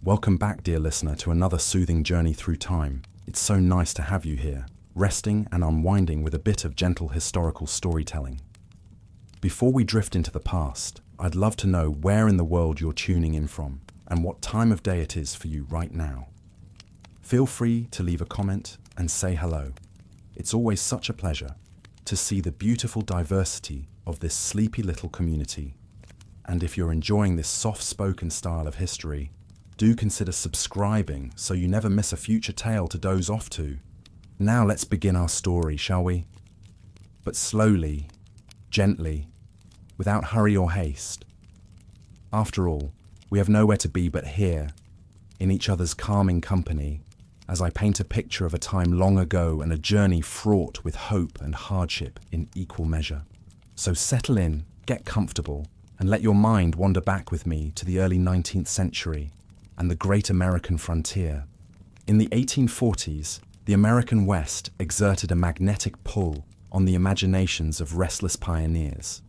Welcome back, dear listener, to another soothing journey through time. It's so nice to have you here, resting and unwinding with a bit of gentle historical storytelling. Before we drift into the past, I'd love to know where in the world you're tuning in from and what time of day it is for you right now. Feel free to leave a comment and say hello. It's always such a pleasure to see the beautiful diversity of this sleepy little community. And if you're enjoying this soft-spoken style of history, do consider subscribing so you never miss a future tale to doze off to. Now let's begin our story, shall we? But slowly, gently, without hurry or haste. After all, we have nowhere to be but here, in each other's calming company, as I paint a picture of a time long ago and a journey fraught with hope and hardship in equal measure. So settle in, get comfortable, and let your mind wander back with me to the early 19th century and the great American frontier. In the 1840s, the American West exerted a magnetic pull on the imaginations of restless pioneers.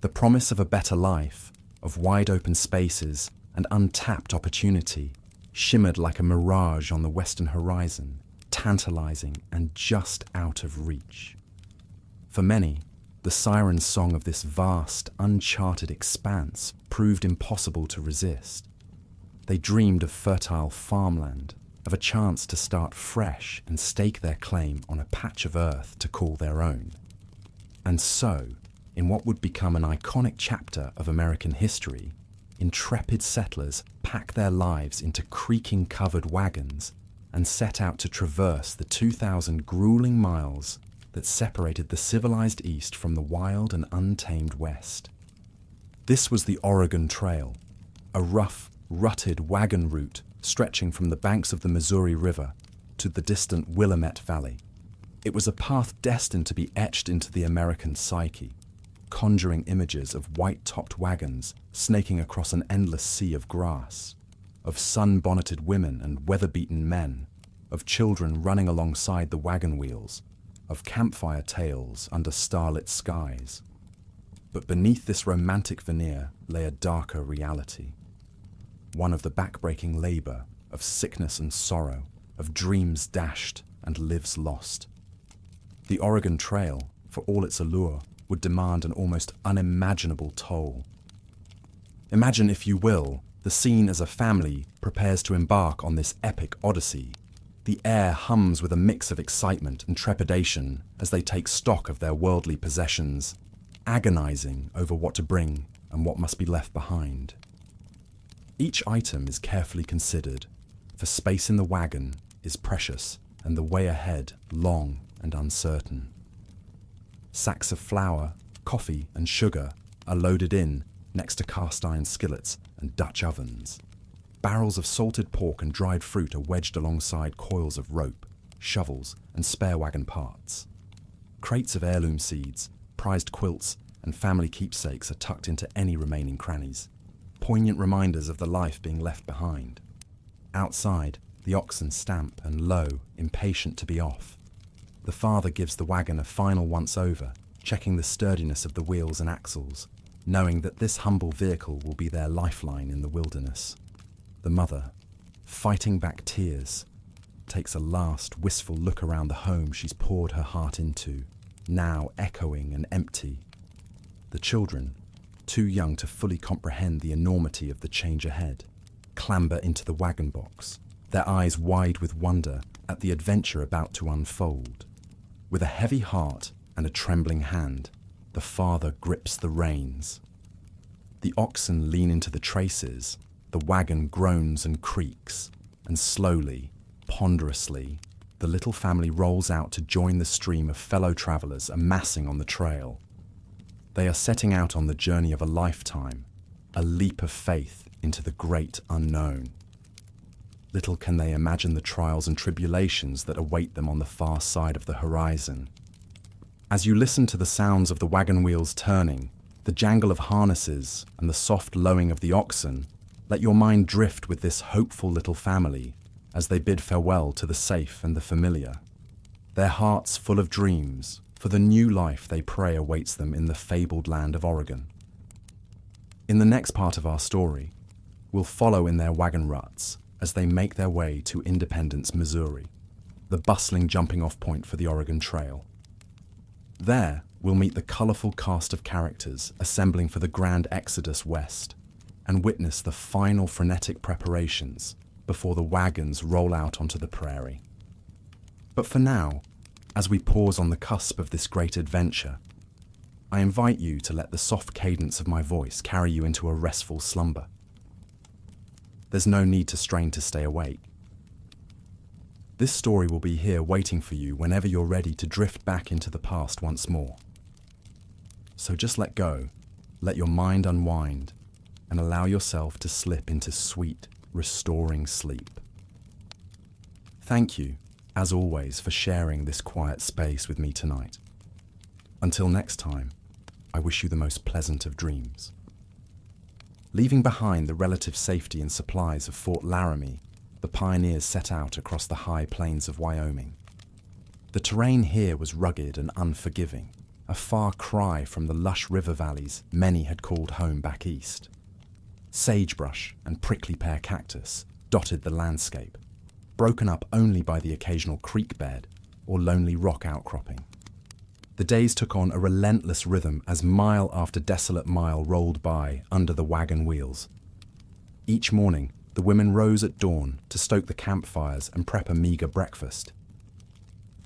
The promise of a better life, of wide open spaces and untapped opportunity, shimmered like a mirage on the western horizon, tantalizing and just out of reach. For many, the siren song of this vast, uncharted expanse proved impossible to resist. They dreamed of fertile farmland, of a chance to start fresh and stake their claim on a patch of earth to call their own. And so, in what would become an iconic chapter of American history, intrepid settlers packed their lives into creaking covered wagons and set out to traverse the 2,000 grueling miles that separated the civilized East from the wild and untamed West. This was the Oregon Trail, a rough, rutted wagon route stretching from the banks of the Missouri River to the distant Willamette Valley. It was a path destined to be etched into the American psyche, conjuring images of white-topped wagons snaking across an endless sea of grass, of sun-bonneted women and weather-beaten men, of children running alongside the wagon wheels, of campfire tales under starlit skies. But beneath this romantic veneer lay a darker reality, one of the backbreaking labor, of sickness and sorrow, of dreams dashed and lives lost. The Oregon Trail, for all its allure, would demand an almost unimaginable toll. Imagine, if you will, the scene as a family prepares to embark on this epic odyssey. The air hums with a mix of excitement and trepidation as they take stock of their worldly possessions, agonizing over what to bring and what must be left behind. Each item is carefully considered, for space in the wagon is precious and the way ahead long and uncertain. Sacks of flour, coffee, and sugar are loaded in next to cast-iron skillets and Dutch ovens. Barrels of salted pork and dried fruit are wedged alongside coils of rope, shovels, and spare wagon parts. Crates of heirloom seeds, prized quilts, and family keepsakes are tucked into any remaining crannies, poignant reminders of the life being left behind. Outside, the oxen stamp and low, impatient to be off. The father gives the wagon a final once-over, checking the sturdiness of the wheels and axles, knowing that this humble vehicle will be their lifeline in the wilderness. The mother, fighting back tears, takes a last wistful look around the home she's poured her heart into, now echoing and empty. The children, too young to fully comprehend the enormity of the change ahead, clamber into the wagon box, their eyes wide with wonder at the adventure about to unfold. With a heavy heart and a trembling hand, the father grips the reins. The oxen lean into the traces, the wagon groans and creaks, and slowly, ponderously, the little family rolls out to join the stream of fellow travelers amassing on the trail. They are setting out on the journey of a lifetime, a leap of faith into the great unknown. Little can they imagine the trials and tribulations that await them on the far side of the horizon. As you listen to the sounds of the wagon wheels turning, the jangle of harnesses, and the soft lowing of the oxen, let your mind drift with this hopeful little family as they bid farewell to the safe and the familiar. Their hearts full of dreams for the new life they pray awaits them in the fabled land of Oregon. In the next part of our story, we'll follow in their wagon ruts as they make their way to Independence, Missouri, the bustling jumping-off point for the Oregon Trail. There, we'll meet the colorful cast of characters assembling for the grand exodus west and witness the final frenetic preparations before the wagons roll out onto the prairie. But for now, as we pause on the cusp of this great adventure, I invite you to let the soft cadence of my voice carry you into a restful slumber. There's no need to strain to stay awake. This story will be here waiting for you whenever you're ready to drift back into the past once more. So just let go, let your mind unwind, and allow yourself to slip into sweet, restoring sleep. Thank you, as always, for sharing this quiet space with me tonight. Until next time, I wish you the most pleasant of dreams. Leaving behind the relative safety and supplies of Fort Laramie, the pioneers set out across the high plains of Wyoming. The terrain here was rugged and unforgiving, a far cry from the lush river valleys many had called home back east. Sagebrush and prickly pear cactus dotted the landscape, broken up only by the occasional creek bed or lonely rock outcropping. The days took on a relentless rhythm as mile after desolate mile rolled by under the wagon wheels. Each morning, the women rose at dawn to stoke the campfires and prep a meager breakfast.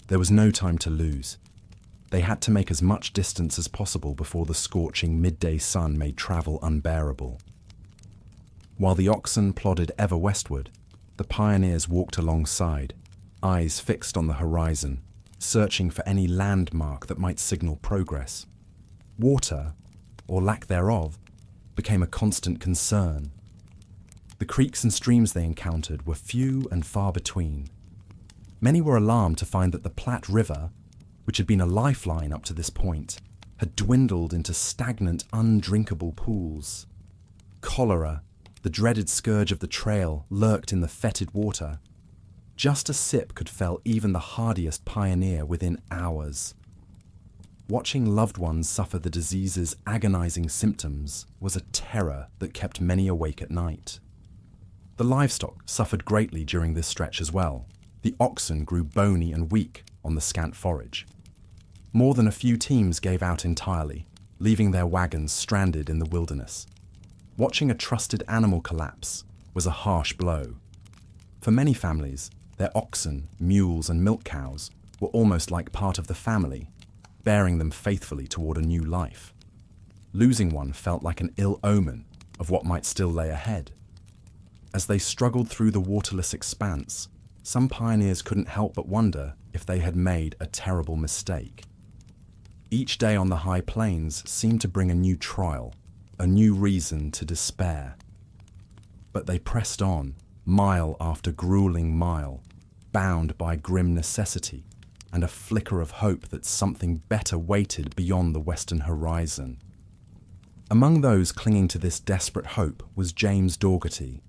There was no time to lose. They had to make as much distance as possible before the scorching midday sun made travel unbearable. While the oxen plodded ever westward, the pioneers walked alongside, eyes fixed on the horizon, searching for any landmark that might signal progress. Water, or lack thereof, became a constant concern. The creeks and streams they encountered were few and far between. Many were alarmed to find that the Platte River, which had been a lifeline up to this point, had dwindled into stagnant, undrinkable pools. Cholera, the dreaded scourge of the trail, lurked in the fetid water. Just a sip could fell even the hardiest pioneer within hours. Watching loved ones suffer the disease's agonizing symptoms was a terror that kept many awake at night. The livestock suffered greatly during this stretch as well. The oxen grew bony and weak on the scant forage. More than a few teams gave out entirely, leaving their wagons stranded in the wilderness. Watching a trusted animal collapse was a harsh blow. For many families, their oxen, mules, and milk cows were almost like part of the family, bearing them faithfully toward a new life. Losing one felt like an ill omen of what might still lay ahead. As they struggled through the waterless expanse, some pioneers couldn't help but wonder if they had made a terrible mistake. Each day on the high plains seemed to bring a new trial, a new reason to despair. But they pressed on, mile after grueling mile, bound by grim necessity and a flicker of hope that something better waited beyond the western horizon. Among those clinging to this desperate hope was James Dougherty,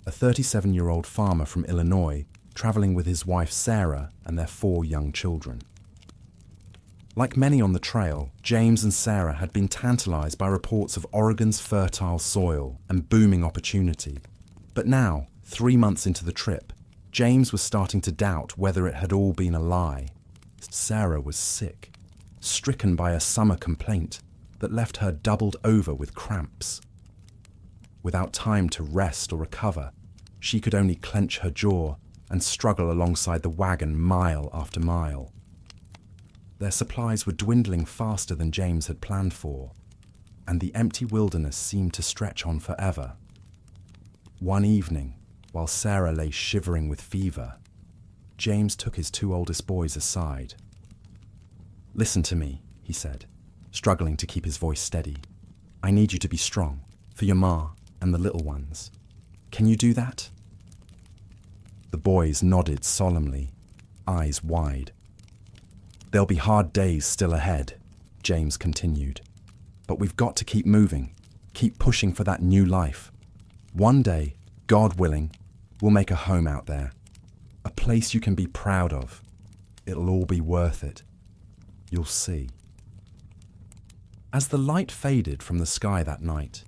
a 37-year-old farmer from Illinois, traveling with his wife Sarah and their 4 young children. Like many on the trail, James and Sarah had been tantalized by reports of Oregon's fertile soil and booming opportunity. But now, 3 months into the trip, James was starting to doubt whether it had all been a lie. Sarah was sick, stricken by a summer complaint that left her doubled over with cramps. Without time to rest or recover, she could only clench her jaw and struggle alongside the wagon mile after mile. Their supplies were dwindling faster than James had planned for, and the empty wilderness seemed to stretch on forever. One evening, while Sarah lay shivering with fever, James took his 2 oldest boys aside. "Listen to me," he said, struggling to keep his voice steady. "I need you to be strong, for your ma and the little ones. Can you do that?" The boys nodded solemnly, eyes wide. "There'll be hard days still ahead," James continued. "But we've got to keep moving, keep pushing for that new life. One day, God willing, we'll make a home out there. A place you can be proud of. It'll all be worth it. You'll see." As the light faded from the sky that night,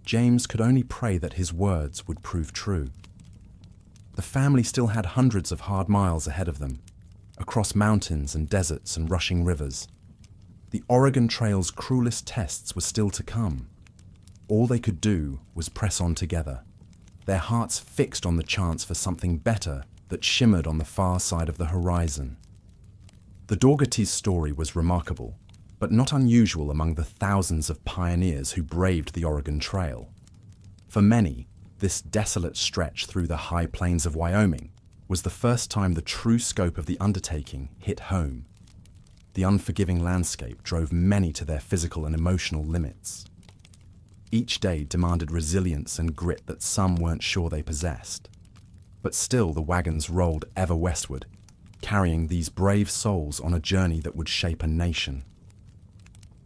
James could only pray that his words would prove true. The family still had hundreds of hard miles ahead of them, across mountains and deserts and rushing rivers. The Oregon Trail's cruelest tests were still to come. All they could do was press on together, their hearts fixed on the chance for something better that shimmered on the far side of the horizon. The Daugherty's story was remarkable, but not unusual among the thousands of pioneers who braved the Oregon Trail. For many, this desolate stretch through the high plains of Wyoming was the first time the true scope of the undertaking hit home. The unforgiving landscape drove many to their physical and emotional limits. Each day demanded resilience and grit that some weren't sure they possessed. But still the wagons rolled ever westward, carrying these brave souls on a journey that would shape a nation.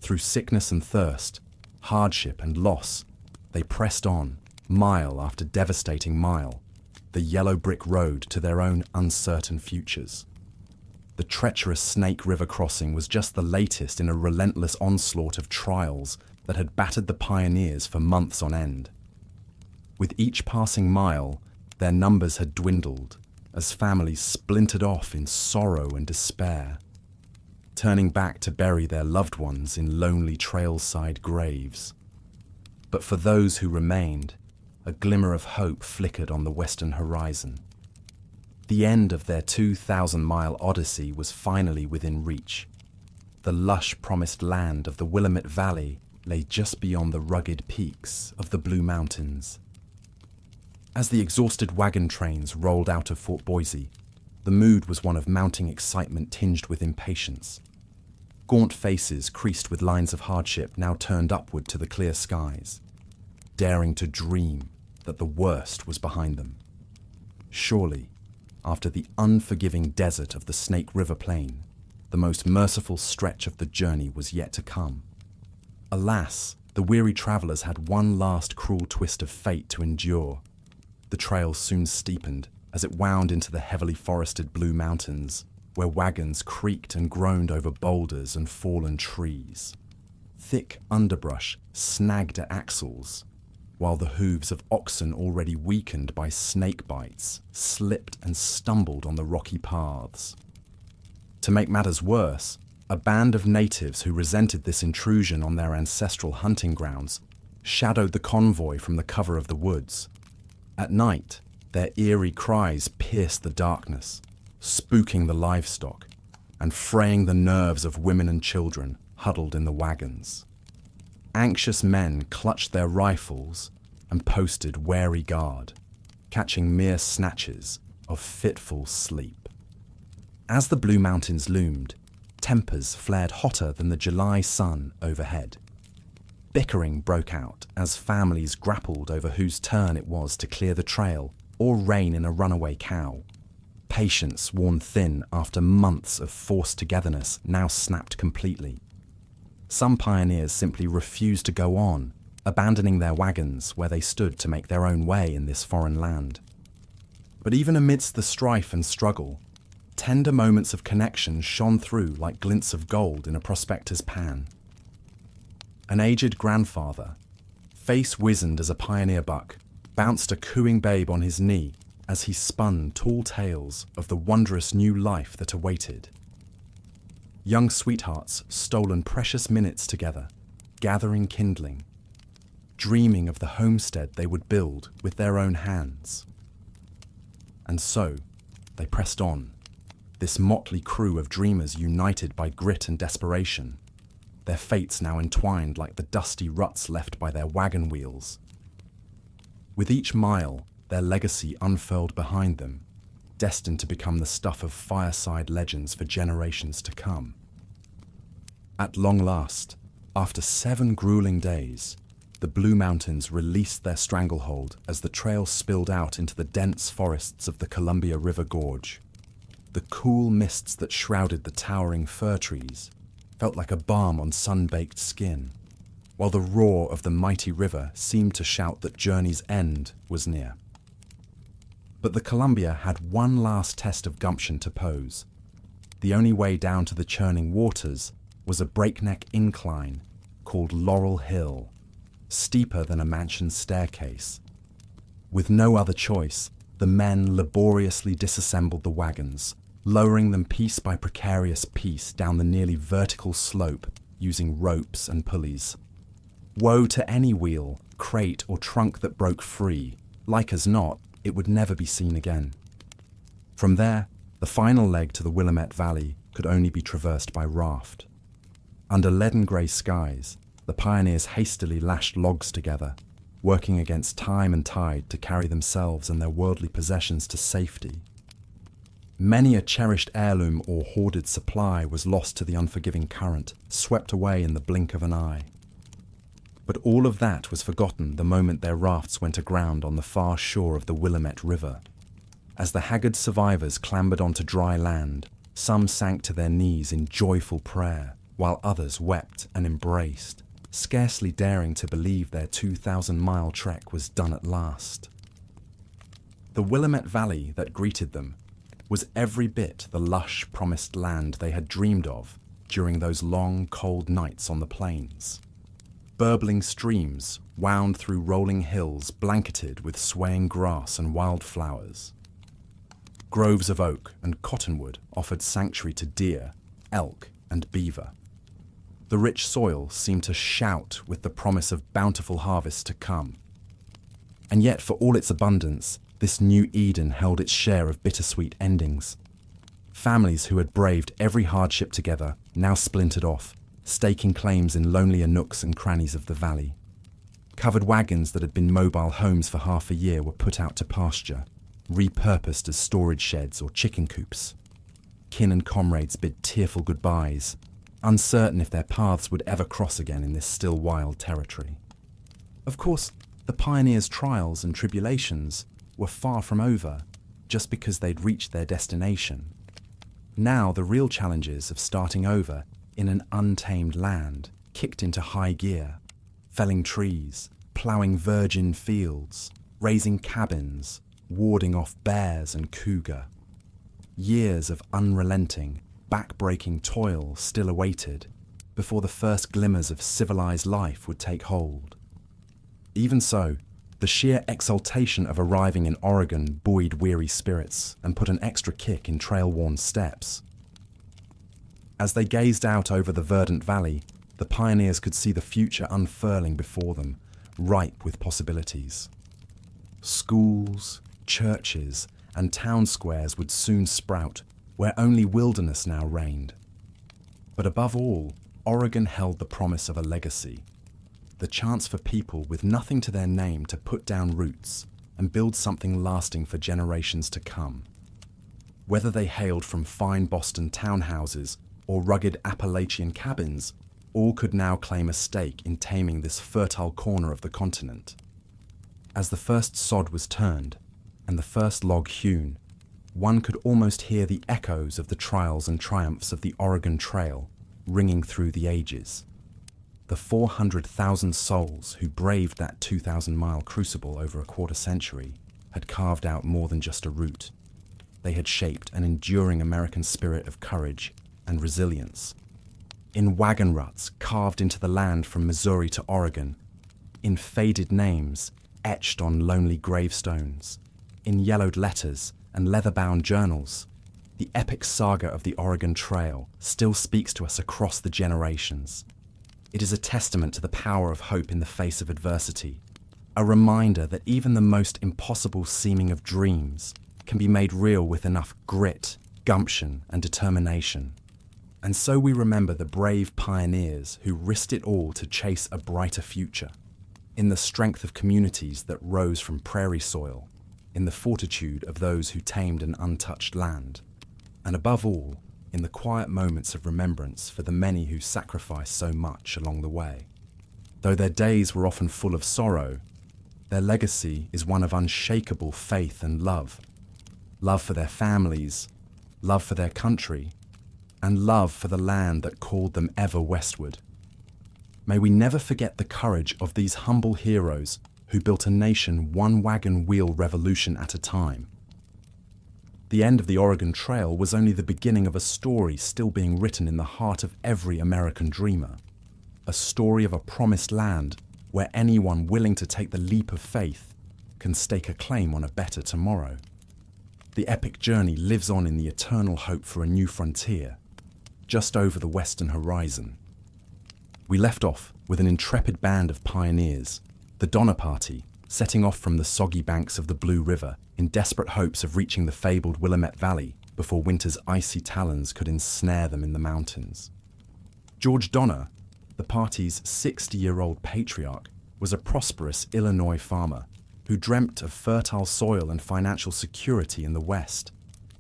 Through sickness and thirst, hardship and loss, they pressed on, mile after devastating mile, the yellow brick road to their own uncertain futures. The treacherous Snake River crossing was just the latest in a relentless onslaught of trials that had battered the pioneers for months on end. With each passing mile, their numbers had dwindled as families splintered off in sorrow and despair, turning back to bury their loved ones in lonely trailside graves. But for those who remained, a glimmer of hope flickered on the western horizon. The end of their 2,000-mile odyssey was finally within reach. The lush promised land of the Willamette Valley lay just beyond the rugged peaks of the Blue Mountains. As the exhausted wagon trains rolled out of Fort Boise, the mood was one of mounting excitement tinged with impatience. Gaunt faces creased with lines of hardship now turned upward to the clear skies, daring to dream that the worst was behind them. Surely, after the unforgiving desert of the Snake River Plain, the most merciful stretch of the journey was yet to come. Alas, the weary travelers had one last cruel twist of fate to endure. The trail soon steepened as it wound into the heavily forested Blue Mountains, where wagons creaked and groaned over boulders and fallen trees. Thick underbrush snagged at axles, while the hooves of oxen already weakened by snake bites slipped and stumbled on the rocky paths. To make matters worse, a band of natives who resented this intrusion on their ancestral hunting grounds shadowed the convoy from the cover of the woods. At night, their eerie cries pierced the darkness, spooking the livestock and fraying the nerves of women and children huddled in the wagons. Anxious men clutched their rifles and posted wary guard, catching mere snatches of fitful sleep. As the Blue Mountains loomed, tempers flared hotter than the July sun overhead. Bickering broke out as families grappled over whose turn it was to clear the trail or rein in a runaway cow. Patience, worn thin after months of forced togetherness, now snapped completely. Some pioneers simply refused to go on, abandoning their wagons where they stood to make their own way in this foreign land. But even amidst the strife and struggle, tender moments of connection shone through like glints of gold in a prospector's pan. An aged grandfather, face wizened as a pioneer buck, bounced a cooing babe on his knee as he spun tall tales of the wondrous new life that awaited. Young sweethearts stolen precious minutes together, gathering kindling, dreaming of the homestead they would build with their own hands. And so, they pressed on, this motley crew of dreamers united by grit and desperation, their fates now entwined like the dusty ruts left by their wagon wheels. With each mile, their legacy unfurled behind them, destined to become the stuff of fireside legends for generations to come. At long last, after 7 grueling days, the Blue Mountains released their stranglehold as the trail spilled out into the dense forests of the Columbia River Gorge. The cool mists that shrouded the towering fir trees felt like a balm on sun-baked skin, while the roar of the mighty river seemed to shout that journey's end was near. But the Columbia had one last test of gumption to pose. The only way down to the churning waters was a breakneck incline called Laurel Hill, steeper than a mansion staircase. With no other choice, the men laboriously disassembled the wagons, lowering them piece by precarious piece down the nearly vertical slope using ropes and pulleys. Woe to any wheel, crate or trunk that broke free. Like as not, it would never be seen again. From there, the final leg to the Willamette Valley could only be traversed by raft. Under leaden grey skies, the pioneers hastily lashed logs together, working against time and tide to carry themselves and their worldly possessions to safety. Many a cherished heirloom or hoarded supply was lost to the unforgiving current, swept away in the blink of an eye. But all of that was forgotten the moment their rafts went aground on the far shore of the Willamette River. As the haggard survivors clambered onto dry land, some sank to their knees in joyful prayer, while others wept and embraced, scarcely daring to believe their 2,000-mile trek was done at last. The Willamette Valley that greeted them was every bit the lush, promised land they had dreamed of during those long, cold nights on the plains. Burbling streams wound through rolling hills blanketed with swaying grass and wildflowers. Groves of oak and cottonwood offered sanctuary to deer, elk, and beaver. The rich soil seemed to shout with the promise of bountiful harvests to come. And yet, for all its abundance, this new Eden held its share of bittersweet endings. Families who had braved every hardship together now splintered off, staking claims in lonelier nooks and crannies of the valley. Covered wagons that had been mobile homes for half a year were put out to pasture, repurposed as storage sheds or chicken coops. Kin and comrades bid tearful goodbyes, uncertain if their paths would ever cross again in this still wild territory. Of course, the pioneers' trials and tribulations were far from over just because they'd reached their destination. Now the real challenges of starting over in an untamed land kicked into high gear, felling trees, ploughing virgin fields, raising cabins, warding off bears and cougar. Years of unrelenting, back-breaking toil still awaited before the first glimmers of civilized life would take hold. Even so, the sheer exultation of arriving in Oregon buoyed weary spirits and put an extra kick in trail-worn steps. As they gazed out over the verdant valley, the pioneers could see the future unfurling before them, ripe with possibilities. Schools, churches, and town squares would soon sprout, where only wilderness now reigned. But above all, Oregon held the promise of a legacy, the chance for people with nothing to their name to put down roots and build something lasting for generations to come. Whether they hailed from fine Boston townhouses or rugged Appalachian cabins, all could now claim a stake in taming this fertile corner of the continent. As the first sod was turned and the first log hewn, one could almost hear the echoes of the trials and triumphs of the Oregon Trail ringing through the ages. The 400,000 souls who braved that 2,000-mile crucible over a quarter century had carved out more than just a route. They had shaped an enduring American spirit of courage and resilience. In wagon ruts carved into the land from Missouri to Oregon, in faded names etched on lonely gravestones, in yellowed letters and leather-bound journals, the epic saga of the Oregon Trail still speaks to us across the generations. It is a testament to the power of hope in the face of adversity, a reminder that even the most impossible seeming of dreams can be made real with enough grit, gumption, and determination. And so we remember the brave pioneers who risked it all to chase a brighter future, in the strength of communities that rose from prairie soil, in the fortitude of those who tamed an untouched land, and above all, in the quiet moments of remembrance for the many who sacrificed so much along the way. Though their days were often full of sorrow, their legacy is one of unshakable faith and love. Love for their families, love for their country, and love for the land that called them ever westward. May we never forget the courage of these humble heroes who built a nation one wagon wheel revolution at a time. The end of the Oregon Trail was only the beginning of a story still being written in the heart of every American dreamer. A story of a promised land where anyone willing to take the leap of faith can stake a claim on a better tomorrow. The epic journey lives on in the eternal hope for a new frontier, just over the western horizon. We left off with an intrepid band of pioneers, the Donner Party, setting off from the soggy banks of the Blue River in desperate hopes of reaching the fabled Willamette Valley before winter's icy talons could ensnare them in the mountains. George Donner, the party's 60-year-old patriarch, was a prosperous Illinois farmer who dreamt of fertile soil and financial security in the West,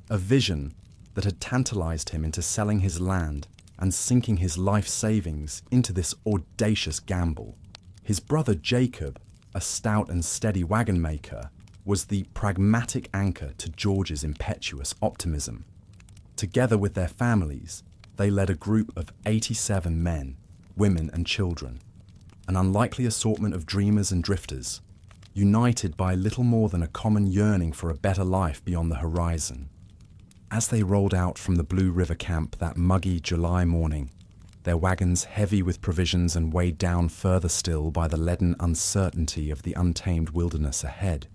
a vision that had tantalized him into selling his land and sinking his life savings into this audacious gamble. His brother Jacob, a stout and steady wagon maker, was the pragmatic anchor to George's impetuous optimism. Together with their families, they led a group of 87 men, women and children, an unlikely assortment of dreamers and drifters, united by little more than a common yearning for a better life beyond the horizon. As they rolled out from the Blue River camp that muggy July morning, their wagons heavy with provisions and weighed down further still by the leaden uncertainty of the untamed wilderness ahead,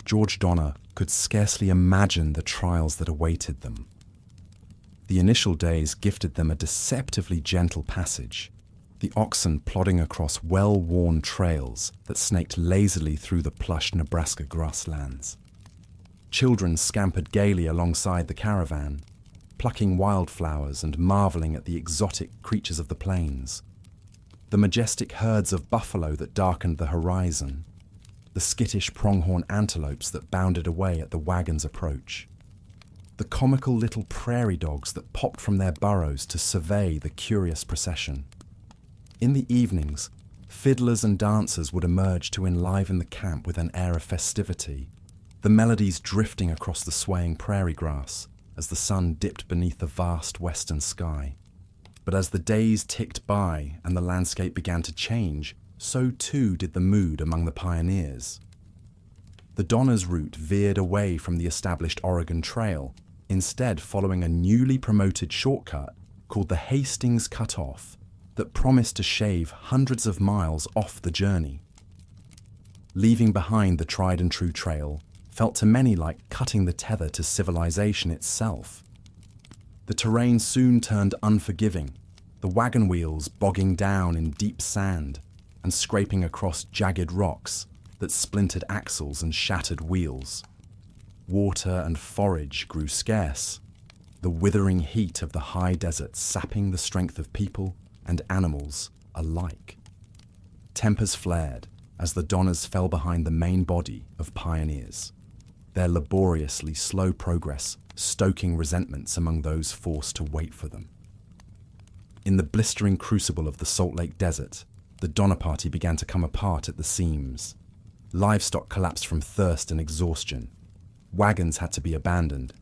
George Donner could scarcely imagine the trials that awaited them. The initial days gifted them a deceptively gentle passage, the oxen plodding across well-worn trails that snaked lazily through the plush Nebraska grasslands. Children scampered gaily alongside the caravan, plucking wildflowers and marveling at the exotic creatures of the plains. The majestic herds of buffalo that darkened the horizon, the skittish pronghorn antelopes that bounded away at the wagon's approach, the comical little prairie dogs that popped from their burrows to survey the curious procession. In the evenings, fiddlers and dancers would emerge to enliven the camp with an air of festivity, the melodies drifting across the swaying prairie grass as the sun dipped beneath the vast western sky. But as the days ticked by and the landscape began to change, so too did the mood among the pioneers. The Donner's route veered away from the established Oregon Trail, instead following a newly promoted shortcut called the Hastings Cutoff that promised to shave hundreds of miles off the journey. Leaving behind the tried-and-true trail felt to many like cutting the tether to civilization itself. The terrain soon turned unforgiving, the wagon wheels bogging down in deep sand and scraping across jagged rocks that splintered axles and shattered wheels. Water and forage grew scarce, the withering heat of the high desert sapping the strength of people and animals alike. Tempers flared as the Donners fell behind the main body of pioneers, their laboriously slow progress stoking resentments among those forced to wait for them. In the blistering crucible of the Salt Lake Desert, the Donner Party began to come apart at the seams. Livestock collapsed from thirst and exhaustion. Wagons had to be abandoned.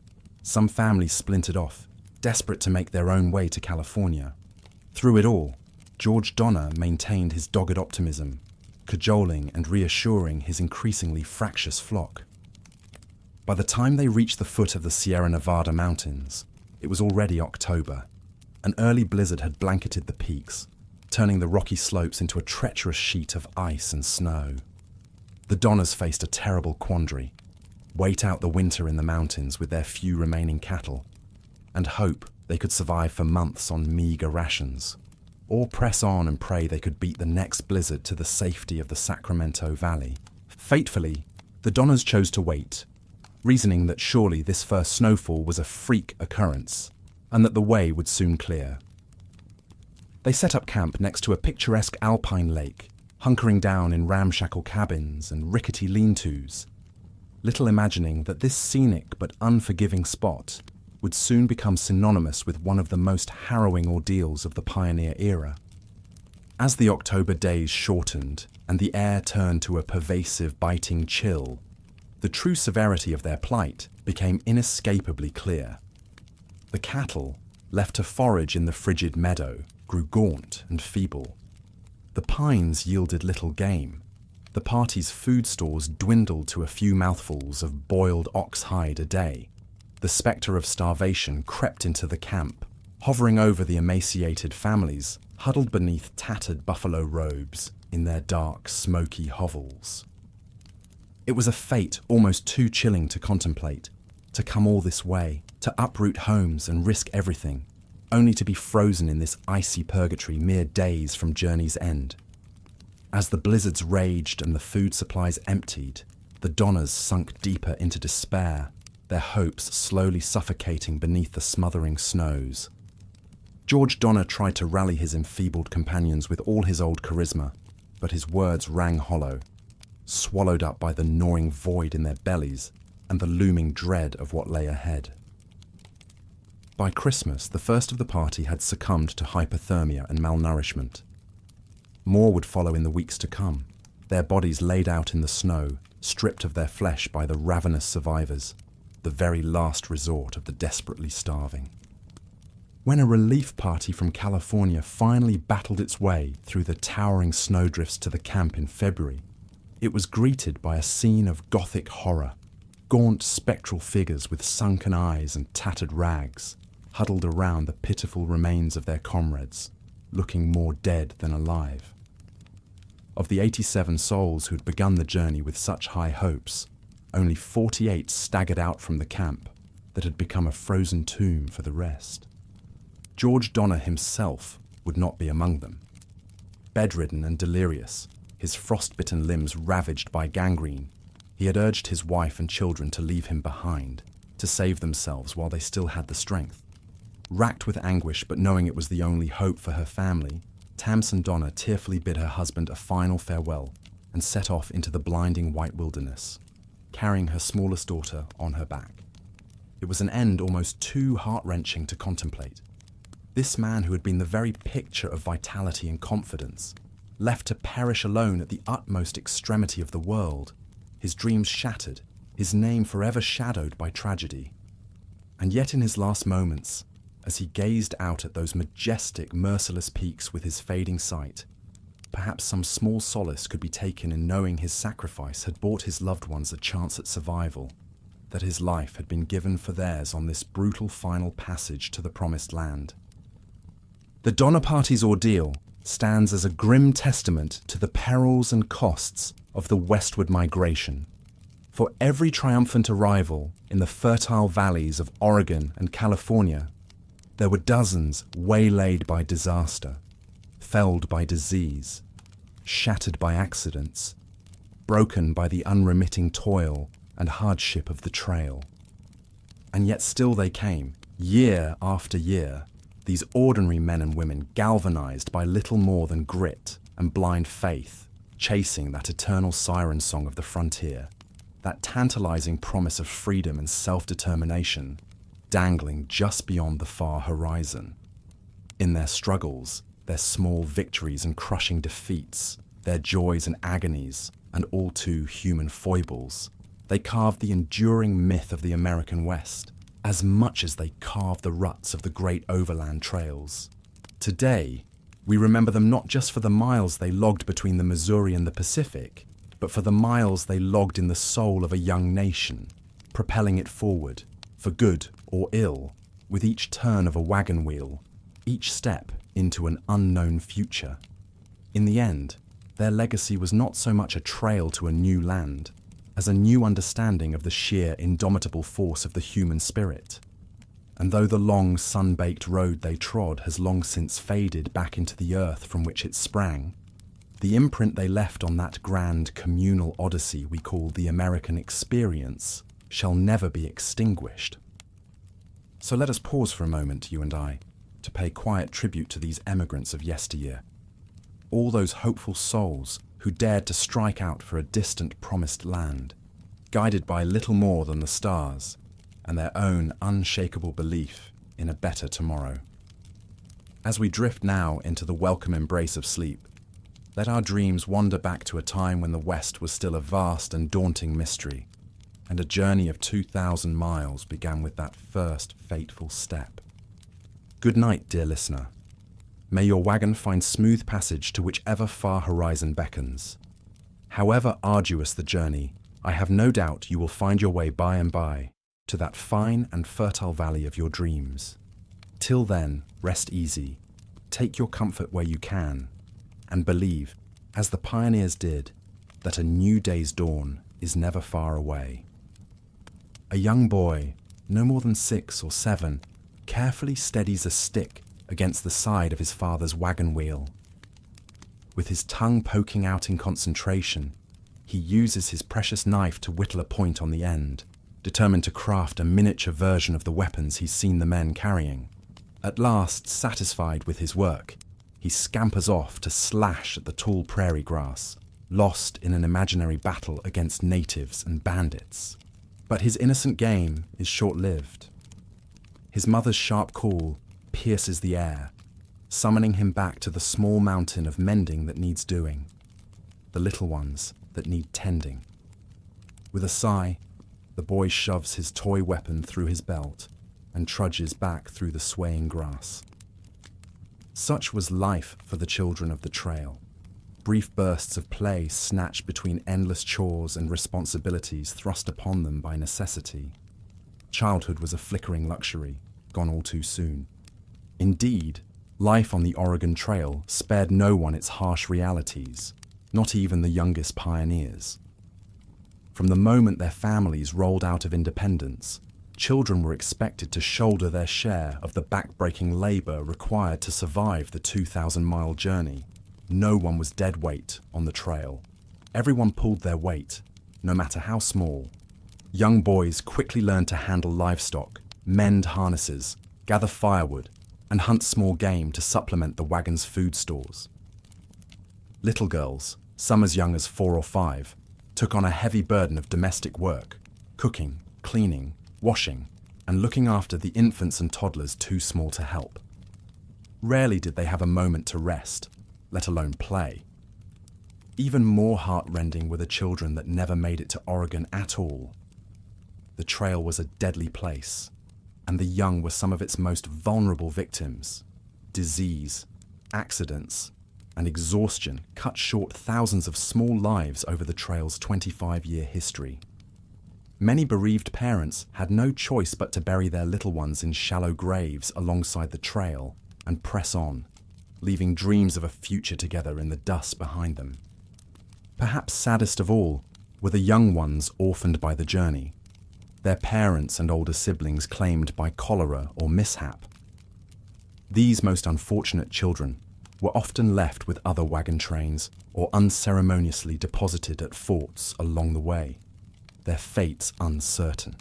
Some families splintered off, desperate to make their own way to California. Through it all, George Donner maintained his dogged optimism, cajoling and reassuring his increasingly fractious flock. By the time they reached the foot of the Sierra Nevada mountains, it was already October. An early blizzard had blanketed the peaks, turning the rocky slopes into a treacherous sheet of ice and snow. The Donners faced a terrible quandary: wait out the winter in the mountains with their few remaining cattle, and hope they could survive for months on meager rations, or press on and pray they could beat the next blizzard to the safety of the Sacramento Valley. Fatefully, the Donners chose to wait, reasoning that surely this first snowfall was a freak occurrence, and that the way would soon clear. They set up camp next to a picturesque alpine lake, hunkering down in ramshackle cabins and rickety lean-tos, little imagining that this scenic but unforgiving spot would soon become synonymous with one of the most harrowing ordeals of the pioneer era. As the October days shortened and the air turned to a pervasive, biting chill, the true severity of their plight became inescapably clear. The cattle, left to forage in the frigid meadow, grew gaunt and feeble. The pines yielded little game. The party's food stores dwindled to a few mouthfuls of boiled ox hide a day. The spectre of starvation crept into the camp, hovering over the emaciated families huddled beneath tattered buffalo robes in their dark, smoky hovels. It was a fate almost too chilling to contemplate, to come all this way, to uproot homes and risk everything, only to be frozen in this icy purgatory mere days from journey's end. As the blizzards raged and the food supplies emptied, the Donners sunk deeper into despair, their hopes slowly suffocating beneath the smothering snows. George Donner tried to rally his enfeebled companions with all his old charisma, but his words rang hollow, swallowed up by the gnawing void in their bellies and the looming dread of what lay ahead. By Christmas, the first of the party had succumbed to hypothermia and malnourishment. More would follow in the weeks to come, their bodies laid out in the snow, stripped of their flesh by the ravenous survivors, the very last resort of the desperately starving. When a relief party from California finally battled its way through the towering snowdrifts to the camp in February, it was greeted by a scene of gothic horror, gaunt spectral figures with sunken eyes and tattered rags, huddled around the pitiful remains of their comrades, looking more dead than alive. Of the 87 souls who'd begun the journey with such high hopes, only 48 staggered out from the camp that had become a frozen tomb for the rest. George Donner himself would not be among them. Bedridden and delirious, his frostbitten limbs ravaged by gangrene, he had urged his wife and children to leave him behind, to save themselves while they still had the strength. Racked with anguish but knowing it was the only hope for her family, Tamsin Donner tearfully bid her husband a final farewell and set off into the blinding white wilderness, carrying her smallest daughter on her back. It was an end almost too heart-wrenching to contemplate. This man who had been the very picture of vitality and confidence, left to perish alone at the utmost extremity of the world, his dreams shattered, his name forever shadowed by tragedy. And yet in his last moments, as he gazed out at those majestic, merciless peaks with his fading sight, perhaps some small solace could be taken in knowing his sacrifice had bought his loved ones a chance at survival, that his life had been given for theirs on this brutal final passage to the promised land. The Donner Party's ordeal stands as a grim testament to the perils and costs of the westward migration. For every triumphant arrival in the fertile valleys of Oregon and California, there were dozens waylaid by disaster, felled by disease, shattered by accidents, broken by the unremitting toil and hardship of the trail. And yet still they came, year after year, these ordinary men and women galvanized by little more than grit and blind faith, chasing that eternal siren song of the frontier, that tantalizing promise of freedom and self-determination, dangling just beyond the far horizon. In their struggles, their small victories and crushing defeats, their joys and agonies, and all too human foibles, they carved the enduring myth of the American West, as much as they carved the ruts of the great overland trails. Today, we remember them not just for the miles they logged between the Missouri and the Pacific, but for the miles they logged in the soul of a young nation, propelling it forward, for good or ill, with each turn of a wagon wheel, each step into an unknown future. In the end, their legacy was not so much a trail to a new land, as a new understanding of the sheer indomitable force of the human spirit. And though the long sun-baked road they trod has long since faded back into the earth from which it sprang, the imprint they left on that grand communal odyssey we call the American experience shall never be extinguished. So let us pause for a moment, you and I, to pay quiet tribute to these emigrants of yesteryear, all those hopeful souls who dared to strike out for a distant promised land, guided by little more than the stars and their own unshakable belief in a better tomorrow. As we drift now into the welcome embrace of sleep, let our dreams wander back to a time when the West was still a vast and daunting mystery, and a journey of 2,000 miles began with that first fateful step. Good night, dear listener. May your wagon find smooth passage to whichever far horizon beckons. However arduous the journey, I have no doubt you will find your way by and by to that fine and fertile valley of your dreams. Till then, rest easy, take your comfort where you can, and believe, as the pioneers did, that a new day's dawn is never far away. A young boy, no more than 6 or 7, carefully steadies a stick against the side of his father's wagon wheel. With his tongue poking out in concentration, he uses his precious knife to whittle a point on the end, determined to craft a miniature version of the weapons he's seen the men carrying. At last, satisfied with his work, he scampers off to slash at the tall prairie grass, lost in an imaginary battle against natives and bandits. But his innocent game is short-lived. His mother's sharp call pierces the air, summoning him back to the small mountain of mending that needs doing, the little ones that need tending. With a sigh, the boy shoves his toy weapon through his belt and trudges back through the swaying grass. Such was life for the children of the trail. Brief bursts of play snatched between endless chores and responsibilities thrust upon them by necessity. Childhood was a flickering luxury, gone all too soon. Indeed, life on the Oregon Trail spared no one its harsh realities, not even the youngest pioneers. From the moment their families rolled out of independence, children were expected to shoulder their share of the back-breaking labor required to survive the 2,000-mile journey. No one was dead weight on the trail. Everyone pulled their weight, no matter how small. Young boys quickly learned to handle livestock, mend harnesses, gather firewood, and hunt small game to supplement the wagon's food stores. Little girls, some as young as 4 or 5, took on a heavy burden of domestic work, cooking, cleaning, washing, and looking after the infants and toddlers too small to help. Rarely did they have a moment to rest, let alone play. Even more heart-rending were the children that never made it to Oregon at all. The trail was a deadly place, and the young were some of its most vulnerable victims. Disease, accidents, and exhaustion cut short thousands of small lives over the trail's 25-year history. Many bereaved parents had no choice but to bury their little ones in shallow graves alongside the trail and press on, leaving dreams of a future together in the dust behind them. Perhaps saddest of all were the young ones orphaned by the journey, their parents and older siblings claimed by cholera or mishap. These most unfortunate children were often left with other wagon trains or unceremoniously deposited at forts along the way, their fates uncertain.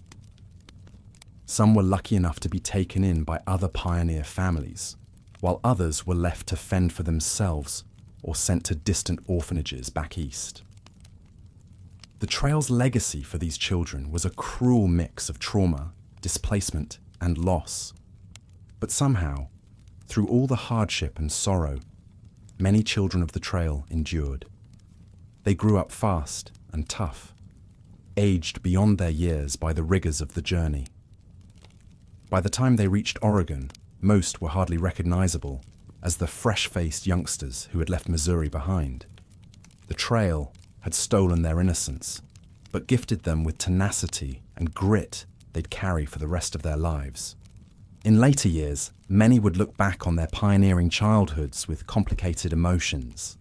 Some were lucky enough to be taken in by other pioneer families, while others were left to fend for themselves or sent to distant orphanages back east. The trail's legacy for these children was a cruel mix of trauma, displacement, and loss. But somehow, through all the hardship and sorrow, many children of the trail endured. They grew up fast and tough, aged beyond their years by the rigors of the journey. By the time they reached Oregon, most were hardly recognizable as the fresh-faced youngsters who had left Missouri behind. The trail had stolen their innocence, but gifted them with tenacity and grit they'd carry for the rest of their lives. In later years, many would look back on their pioneering childhoods with complicated emotions.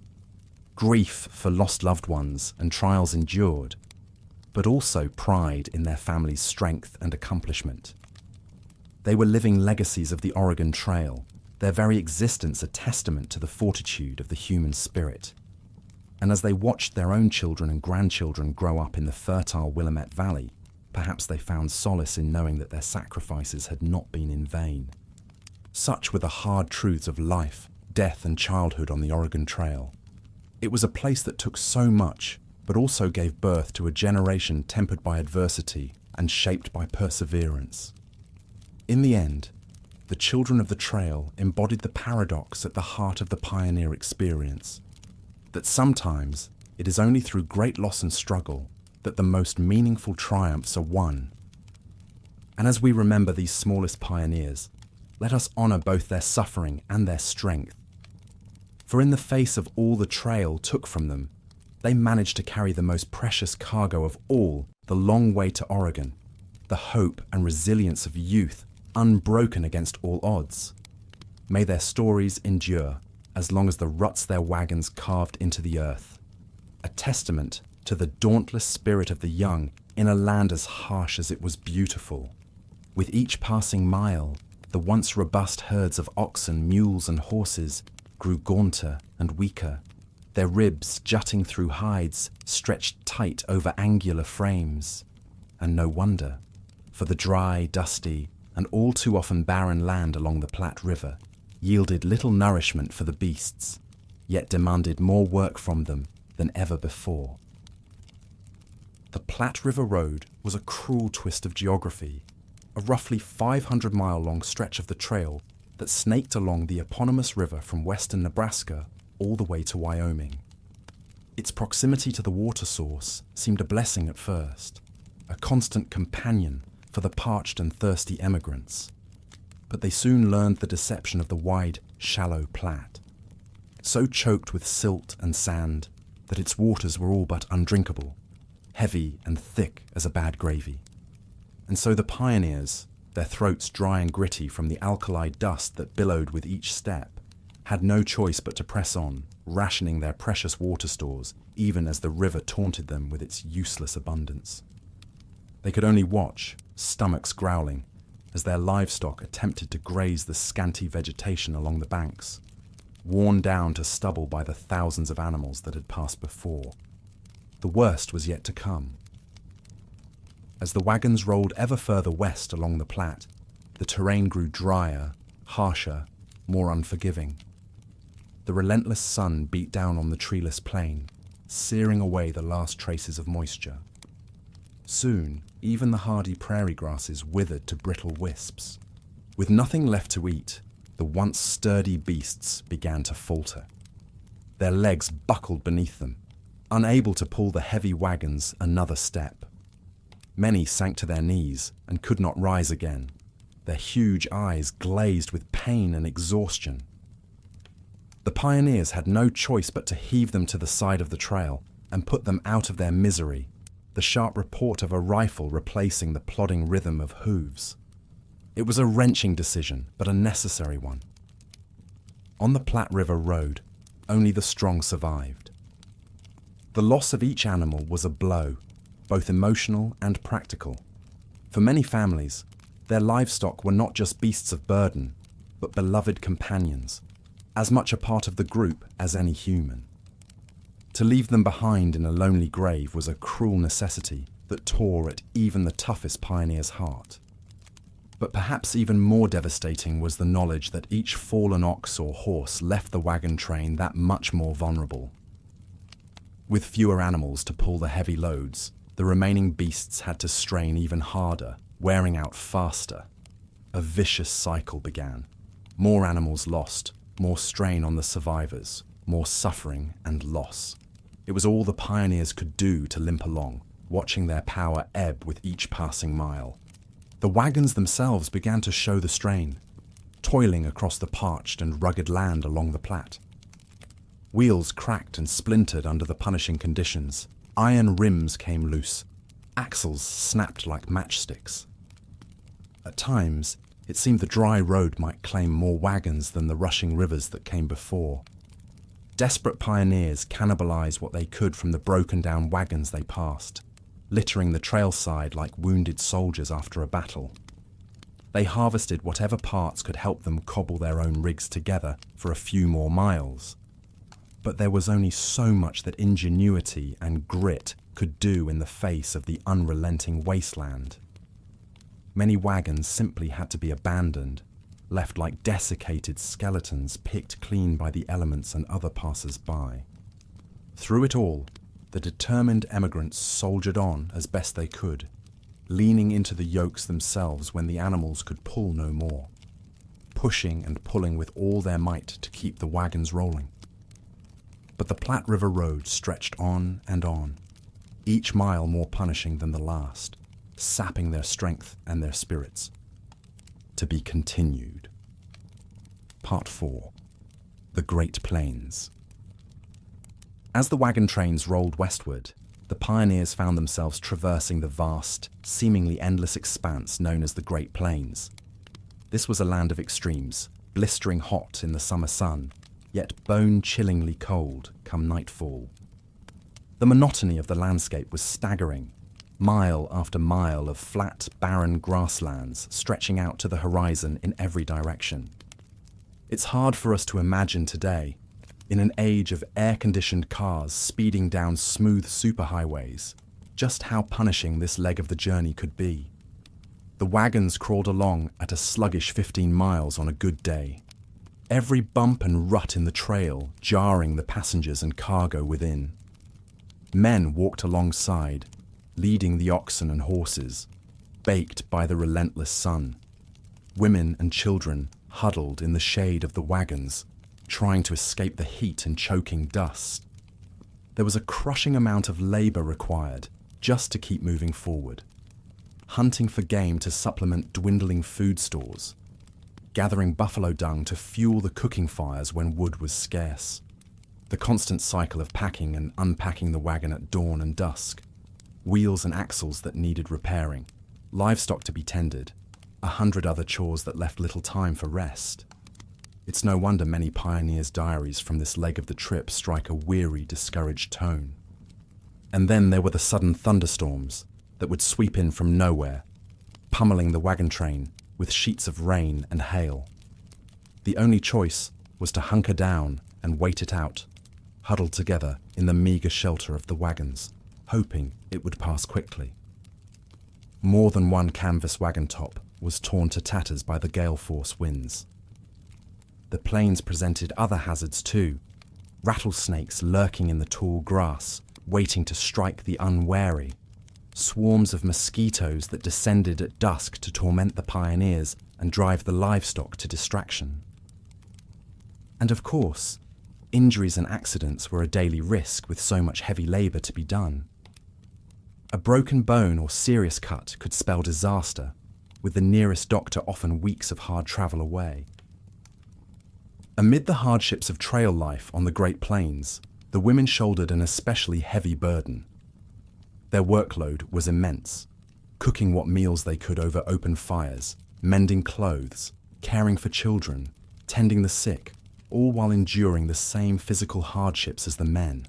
Grief for lost loved ones and trials endured, but also pride in their family's strength and accomplishment. They were living legacies of the Oregon Trail, their very existence a testament to the fortitude of the human spirit. And as they watched their own children and grandchildren grow up in the fertile Willamette Valley, perhaps they found solace in knowing that their sacrifices had not been in vain. Such were the hard truths of life, death, and childhood on the Oregon Trail. It was a place that took so much, but also gave birth to a generation tempered by adversity and shaped by perseverance. In the end, the children of the trail embodied the paradox at the heart of the pioneer experience, that sometimes it is only through great loss and struggle that the most meaningful triumphs are won. And as we remember these smallest pioneers, let us honor both their suffering and their strength. For in the face of all the trail took from them, they managed to carry the most precious cargo of all the long way to Oregon, the hope and resilience of youth unbroken against all odds. May their stories endure as long as the ruts their wagons carved into the earth, a testament to the dauntless spirit of the young in a land as harsh as it was beautiful. With each passing mile, the once robust herds of oxen, mules, and horses grew gaunter and weaker, their ribs jutting through hides stretched tight over angular frames. And no wonder, for the dry, dusty, and all too often barren land along the Platte River yielded little nourishment for the beasts, yet demanded more work from them than ever before. The Platte River Road was a cruel twist of geography, a roughly 500-mile-long stretch of the trail that snaked along the eponymous river from western Nebraska all the way to Wyoming. Its proximity to the water source seemed a blessing at first, a constant companion for the parched and thirsty emigrants. But they soon learned the deception of the wide, shallow Platte, so choked with silt and sand that its waters were all but undrinkable, heavy and thick as a bad gravy. And so the pioneers, their throats dry and gritty from the alkali dust that billowed with each step, had no choice but to press on, rationing their precious water stores even as the river taunted them with its useless abundance. They could only watch, stomachs growling, as their livestock attempted to graze the scanty vegetation along the banks, worn down to stubble by the thousands of animals that had passed before. The worst was yet to come. As the wagons rolled ever further west along the Platte, the terrain grew drier, harsher, more unforgiving. The relentless sun beat down on the treeless plain, searing away the last traces of moisture. Soon, even the hardy prairie grasses withered to brittle wisps. With nothing left to eat, the once sturdy beasts began to falter. Their legs buckled beneath them, unable to pull the heavy wagons another step. Many sank to their knees and could not rise again, their huge eyes glazed with pain and exhaustion. The pioneers had no choice but to heave them to the side of the trail and put them out of their misery, the sharp report of a rifle replacing the plodding rhythm of hooves. It was a wrenching decision, but a necessary one. On the Platte River Road, only the strong survived. The loss of each animal was a blow, both emotional and practical. For many families, their livestock were not just beasts of burden, but beloved companions, as much a part of the group as any human. To leave them behind in a lonely grave was a cruel necessity that tore at even the toughest pioneer's heart. But perhaps even more devastating was the knowledge that each fallen ox or horse left the wagon train that much more vulnerable. With fewer animals to pull the heavy loads, the remaining beasts had to strain even harder, wearing out faster. A vicious cycle began. More animals lost, more strain on the survivors, more suffering and loss. It was all the pioneers could do to limp along, watching their power ebb with each passing mile. The wagons themselves began to show the strain, toiling across the parched and rugged land along the Platte. Wheels cracked and splintered under the punishing conditions. Iron rims came loose. Axles snapped like matchsticks. At times, it seemed the dry road might claim more wagons than the rushing rivers that came before. Desperate pioneers cannibalized what they could from the broken-down wagons they passed, littering the trailside like wounded soldiers after a battle. They harvested whatever parts could help them cobble their own rigs together for a few more miles. But there was only so much that ingenuity and grit could do in the face of the unrelenting wasteland. Many wagons simply had to be abandoned, left like desiccated skeletons picked clean by the elements and other passers-by. Through it all, the determined emigrants soldiered on as best they could, leaning into the yokes themselves when the animals could pull no more, pushing and pulling with all their might to keep the wagons rolling. But the Platte River Road stretched on and on, each mile more punishing than the last, sapping their strength and their spirits. To be continued. Part 4. The Great Plains. As the wagon trains rolled westward, the pioneers found themselves traversing the vast, seemingly endless expanse known as the Great Plains. This was a land of extremes, blistering hot in the summer sun, yet bone-chillingly cold come nightfall. The monotony of the landscape was staggering, mile after mile of flat, barren grasslands stretching out to the horizon in every direction. It's hard for us to imagine today, in an age of air-conditioned cars speeding down smooth superhighways, just how punishing this leg of the journey could be. The wagons crawled along at a sluggish 15 miles on a good day, every bump and rut in the trail jarring the passengers and cargo within. Men walked alongside, leading the oxen and horses, baked by the relentless sun. Women and children huddled in the shade of the wagons, trying to escape the heat and choking dust. There was a crushing amount of labor required just to keep moving forward. Hunting for game to supplement dwindling food stores, gathering buffalo dung to fuel the cooking fires when wood was scarce, the constant cycle of packing and unpacking the wagon at dawn and dusk, wheels and axles that needed repairing, livestock to be tended, 100 other chores that left little time for rest. It's no wonder many pioneers' diaries from this leg of the trip strike a weary, discouraged tone. And then there were the sudden thunderstorms that would sweep in from nowhere, pummeling the wagon train with sheets of rain and hail. The only choice was to hunker down and wait it out, huddled together in the meager shelter of the wagons, hoping it would pass quickly. More than one canvas wagon top was torn to tatters by the gale force winds. The plains presented other hazards too, rattlesnakes lurking in the tall grass, waiting to strike the unwary, swarms of mosquitoes that descended at dusk to torment the pioneers and drive the livestock to distraction. And of course, injuries and accidents were a daily risk with so much heavy labor to be done. A broken bone or serious cut could spell disaster, with the nearest doctor often weeks of hard travel away. Amid the hardships of trail life on the Great Plains, the women shouldered an especially heavy burden. Their workload was immense, cooking what meals they could over open fires, mending clothes, caring for children, tending the sick, all while enduring the same physical hardships as the men.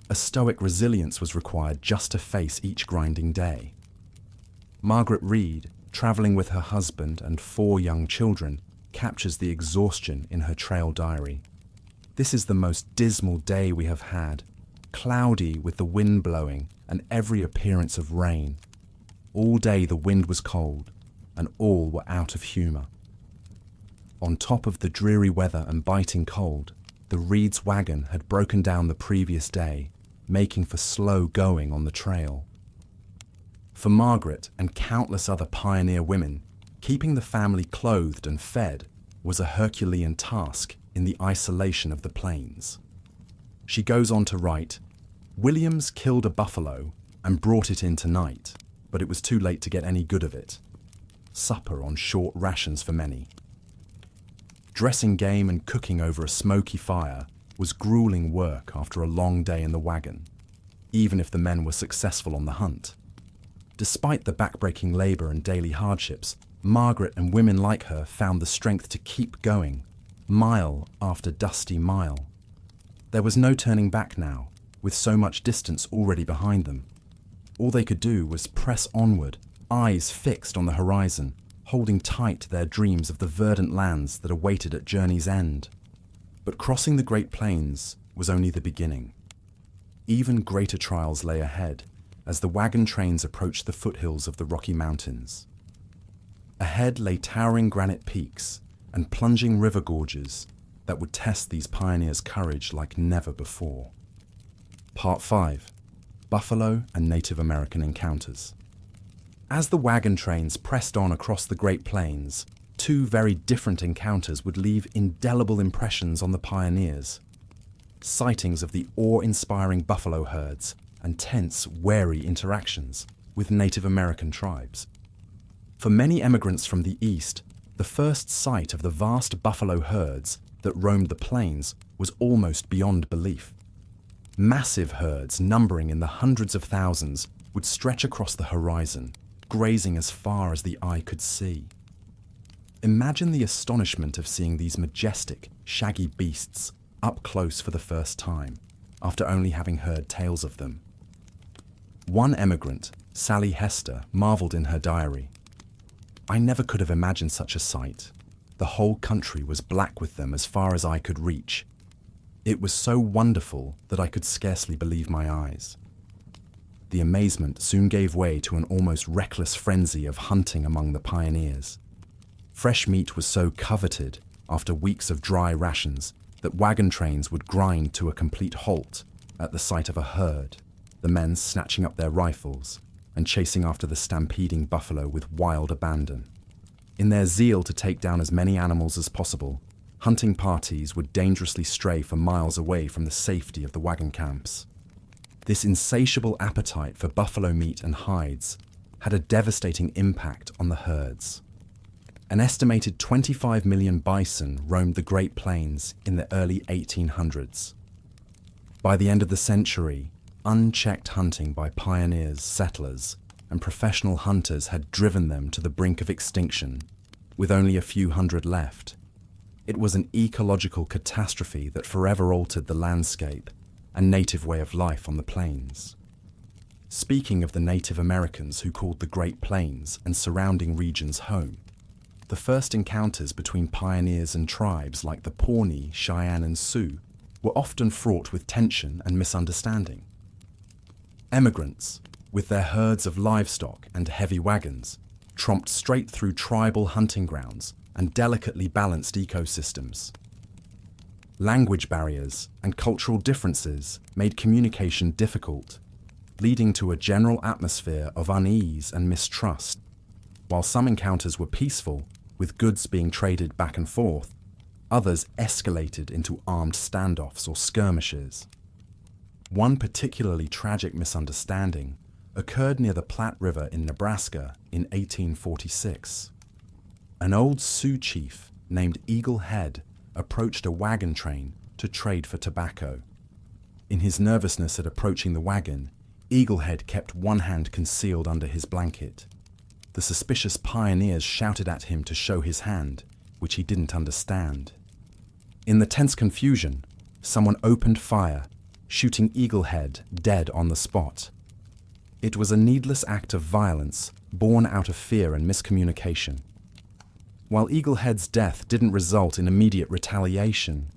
A stoic resilience was required just to face each grinding day. Margaret Reed, traveling with her husband and 4 young children, captures the exhaustion in her trail diary. "This is the most dismal day we have had, cloudy with the wind blowing and every appearance of rain. All day the wind was cold, and all were out of humour." On top of the dreary weather and biting cold, the Reed's wagon had broken down the previous day, making for slow going on the trail. For Margaret and countless other pioneer women, keeping the family clothed and fed was a Herculean task in the isolation of the plains. She goes on to write, "Williams killed a buffalo and brought it in tonight, but it was too late to get any good of it. Supper on short rations for many." Dressing game and cooking over a smoky fire was grueling work after a long day in the wagon, even if the men were successful on the hunt. Despite the backbreaking labor and daily hardships, Margaret and women like her found the strength to keep going, mile after dusty mile. There was no turning back now, with so much distance already behind them. All they could do was press onward, eyes fixed on the horizon, holding tight to their dreams of the verdant lands that awaited at journey's end. But crossing the Great Plains was only the beginning. Even greater trials lay ahead as the wagon trains approached the foothills of the Rocky Mountains. Ahead lay towering granite peaks and plunging river gorges that would test these pioneers' courage like never before. Part 5. Buffalo and Native American Encounters. As the wagon trains pressed on across the Great Plains, 2 very different encounters would leave indelible impressions on the pioneers. Sightings of the awe-inspiring buffalo herds and tense, wary interactions with Native American tribes. For many emigrants from the East, the first sight of the vast buffalo herds that roamed the plains was almost beyond belief. Massive herds numbering in the hundreds of thousands would stretch across the horizon, grazing as far as the eye could see. Imagine the astonishment of seeing these majestic, shaggy beasts up close for the first time. after only having heard tales of them. One emigrant, Sally Hester, marveled in her diary, "I never could have imagined such a sight. The whole country was black with them as far as I could reach. It was so wonderful that I could scarcely believe my eyes." The amazement soon gave way to an almost reckless frenzy of hunting among the pioneers. Fresh meat was so coveted after weeks of dry rations that wagon trains would grind to a complete halt at the sight of a herd, the men snatching up their rifles and chasing after the stampeding buffalo with wild abandon. In their zeal to take down as many animals as possible, hunting parties would dangerously stray for miles away from the safety of the wagon camps. This insatiable appetite for buffalo meat and hides had a devastating impact on the herds. An estimated 25 million bison roamed the Great Plains in the early 1800s. By the end of the century, unchecked hunting by pioneers, settlers, and professional hunters had driven them to the brink of extinction, with only a few hundred left. It was an ecological catastrophe that forever altered the landscape and native way of life on the plains. Speaking of the Native Americans who called the Great Plains and surrounding regions home, the first encounters between pioneers and tribes like the Pawnee, Cheyenne, and Sioux were often fraught with tension and misunderstanding. Emigrants, with their herds of livestock and heavy wagons, tromped straight through tribal hunting grounds and delicately balanced ecosystems. Language barriers and cultural differences made communication difficult, leading to a general atmosphere of unease and mistrust. While some encounters were peaceful, with goods being traded back and forth, others escalated into armed standoffs or skirmishes. One particularly tragic misunderstanding occurred near the Platte River in Nebraska in 1846. An old Sioux chief named Eagle Head approached a wagon train to trade for tobacco. In his nervousness at approaching the wagon, Eaglehead kept one hand concealed under his blanket. The suspicious pioneers shouted at him to show his hand, which he didn't understand. In the tense confusion, someone opened fire, shooting Eaglehead dead on the spot. It was a needless act of violence born out of fear and miscommunication. While Eaglehead's death didn't result in immediate retaliation,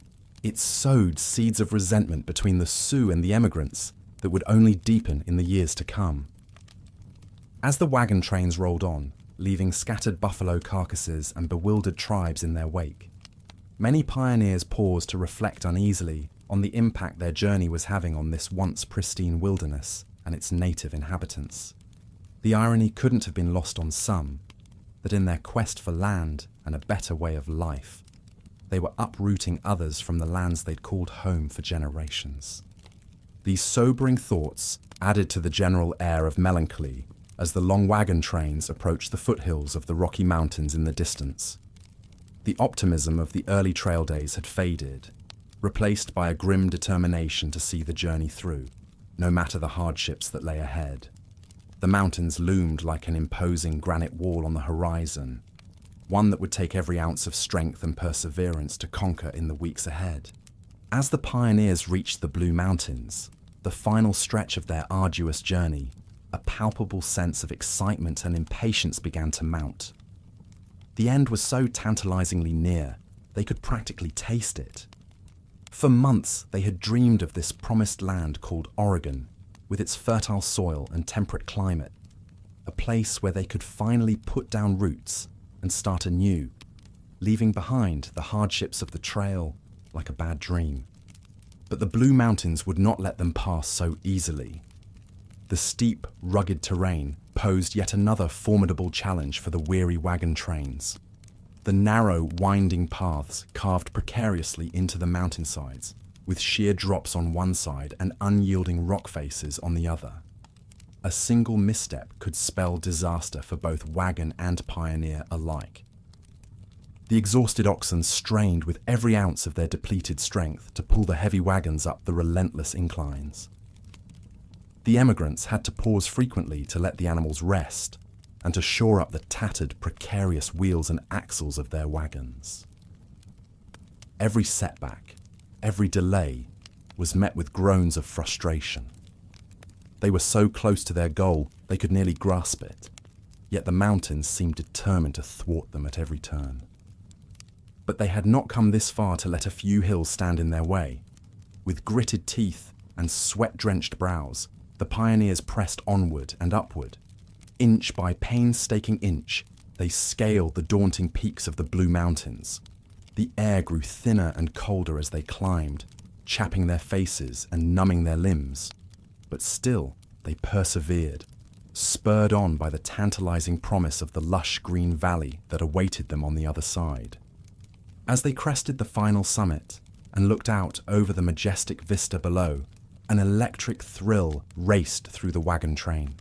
it sowed seeds of resentment between the Sioux and the emigrants that would only deepen in the years to come. As the wagon trains rolled on, leaving scattered buffalo carcasses and bewildered tribes in their wake, many pioneers paused to reflect uneasily on the impact their journey was having on this once pristine wilderness and its native inhabitants. The irony couldn't have been lost on some, that in their quest for land and a better way of life, they were uprooting others from the lands they'd called home for generations. These sobering thoughts added to the general air of melancholy as the long wagon trains approached the foothills of the Rocky Mountains in the distance. The optimism of the early trail days had faded, replaced by a grim determination to see the journey through, no matter the hardships that lay ahead. The mountains loomed like an imposing granite wall on the horizon, one that would take every ounce of strength and perseverance to conquer in the weeks ahead. As the pioneers reached the Blue Mountains, the final stretch of their arduous journey, a palpable sense of excitement and impatience began to mount. The end was so tantalizingly near, they could practically taste it. For months, they had dreamed of this promised land called Oregon, with its fertile soil and temperate climate, a place where they could finally put down roots and start anew, leaving behind the hardships of the trail like a bad dream. But the Blue Mountains would not let them pass so easily. The steep, rugged terrain posed yet another formidable challenge for the weary wagon trains. The narrow, winding paths carved precariously into the mountainsides, with sheer drops on one side and unyielding rock faces on the other. A single misstep could spell disaster for both wagon and pioneer alike. The exhausted oxen strained with every ounce of their depleted strength to pull the heavy wagons up the relentless inclines. The emigrants had to pause frequently to let the animals rest and to shore up the tattered, precarious wheels and axles of their wagons. Every setback, every delay, was met with groans of frustration. They were so close to their goal they could nearly grasp it, yet the mountains seemed determined to thwart them at every turn. But they had not come this far to let a few hills stand in their way. With gritted teeth and sweat-drenched brows, the pioneers pressed onward and upward. Inch by painstaking inch, they scaled the daunting peaks of the Blue Mountains. The air grew thinner and colder as they climbed, chapping their faces and numbing their limbs. But still, they persevered, spurred on by the tantalizing promise of the lush green valley that awaited them on the other side. As they crested the final summit and looked out over the majestic vista below, an electric thrill raced through the wagon train.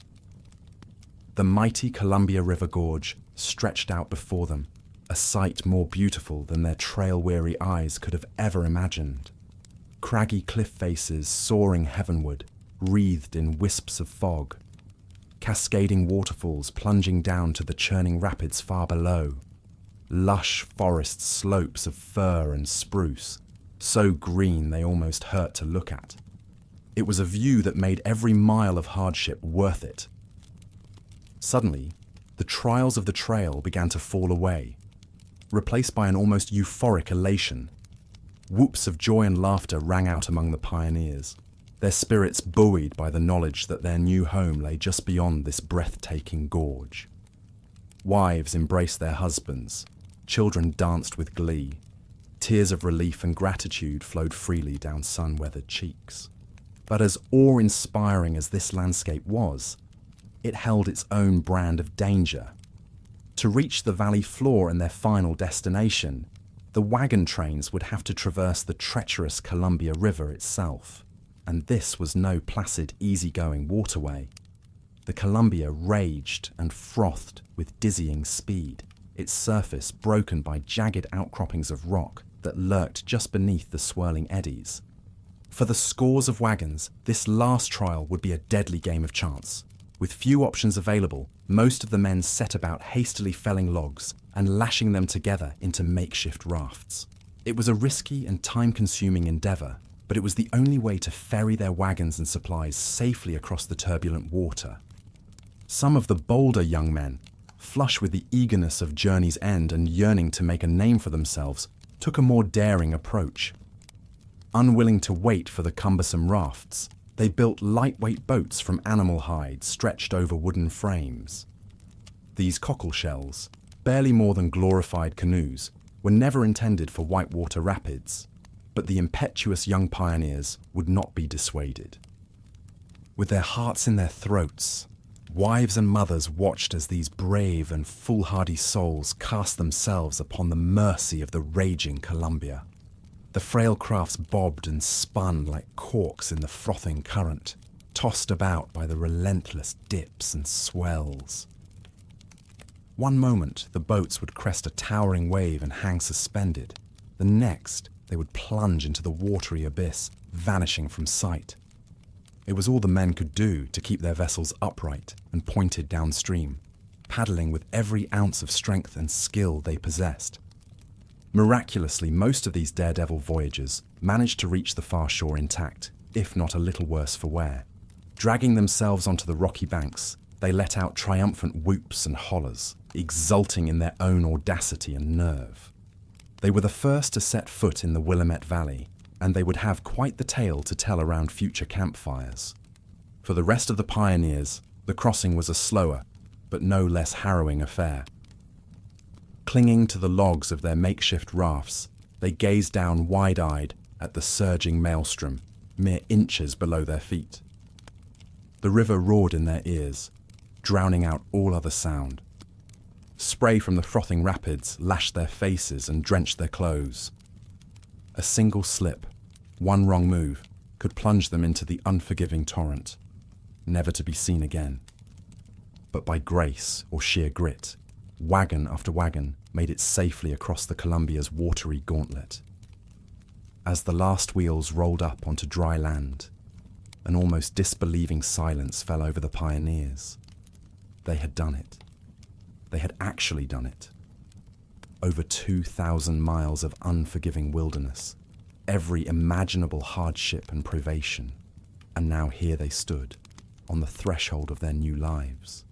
The mighty Columbia River Gorge stretched out before them, a sight more beautiful than their trail-weary eyes could have ever imagined. Craggy cliff faces soaring heavenward, wreathed in wisps of fog. Cascading waterfalls plunging down to the churning rapids far below. Lush forest slopes of fir and spruce, so green they almost hurt to look at. It was a view that made every mile of hardship worth it. Suddenly, the trials of the trail began to fall away, replaced by an almost euphoric elation. Whoops of joy and laughter rang out among the pioneers, their spirits buoyed by the knowledge that their new home lay just beyond this breathtaking gorge. Wives embraced their husbands, children danced with glee. Tears of relief and gratitude flowed freely down sun-weathered cheeks. But as awe-inspiring as this landscape was, it held its own brand of danger. To reach the valley floor and their final destination, the wagon trains would have to traverse the treacherous Columbia River itself, and this was no placid, easygoing waterway. The Columbia raged and frothed with dizzying speed, its surface broken by jagged outcroppings of rock that lurked just beneath the swirling eddies. For the scores of wagons, this last trial would be a deadly game of chance. With few options available, most of the men set about hastily felling logs and lashing them together into makeshift rafts. It was a risky and time-consuming endeavour, but it was the only way to ferry their wagons and supplies safely across the turbulent water. Some of the bolder young men, flush with the eagerness of journey's end and yearning to make a name for themselves, took a more daring approach. Unwilling to wait for the cumbersome rafts, they built lightweight boats from animal hide stretched over wooden frames. These cockle shells, barely more than glorified canoes, were never intended for whitewater rapids, but the impetuous young pioneers would not be dissuaded. With their hearts in their throats, wives and mothers watched as these brave and foolhardy souls cast themselves upon the mercy of the raging Columbia. The frail crafts bobbed and spun like corks in the frothing current, tossed about by the relentless dips and swells. One moment, the boats would crest a towering wave and hang suspended. The next, they would plunge into the watery abyss, vanishing from sight. It was all the men could do to keep their vessels upright and pointed downstream, paddling with every ounce of strength and skill they possessed. Miraculously, most of these daredevil voyagers managed to reach the far shore intact, if not a little worse for wear. Dragging themselves onto the rocky banks, they let out triumphant whoops and hollers, exulting in their own audacity and nerve. They were the first to set foot in the Willamette Valley, and they would have quite the tale to tell around future campfires. For the rest of the pioneers, the crossing was a slower, but no less harrowing affair. Clinging to the logs of their makeshift rafts, they gazed down wide-eyed at the surging maelstrom, mere inches below their feet. The river roared in their ears, drowning out all other sound. Spray from the frothing rapids lashed their faces and drenched their clothes. A single slip, one wrong move, could plunge them into the unforgiving torrent, never to be seen again. But by grace or sheer grit, wagon after wagon made it safely across the Columbia's watery gauntlet. As the last wheels rolled up onto dry land, an almost disbelieving silence fell over the pioneers. They had done it. They had actually done it. Over 2,000 miles of unforgiving wilderness, every imaginable hardship and privation. And now here they stood, on the threshold of their new lives.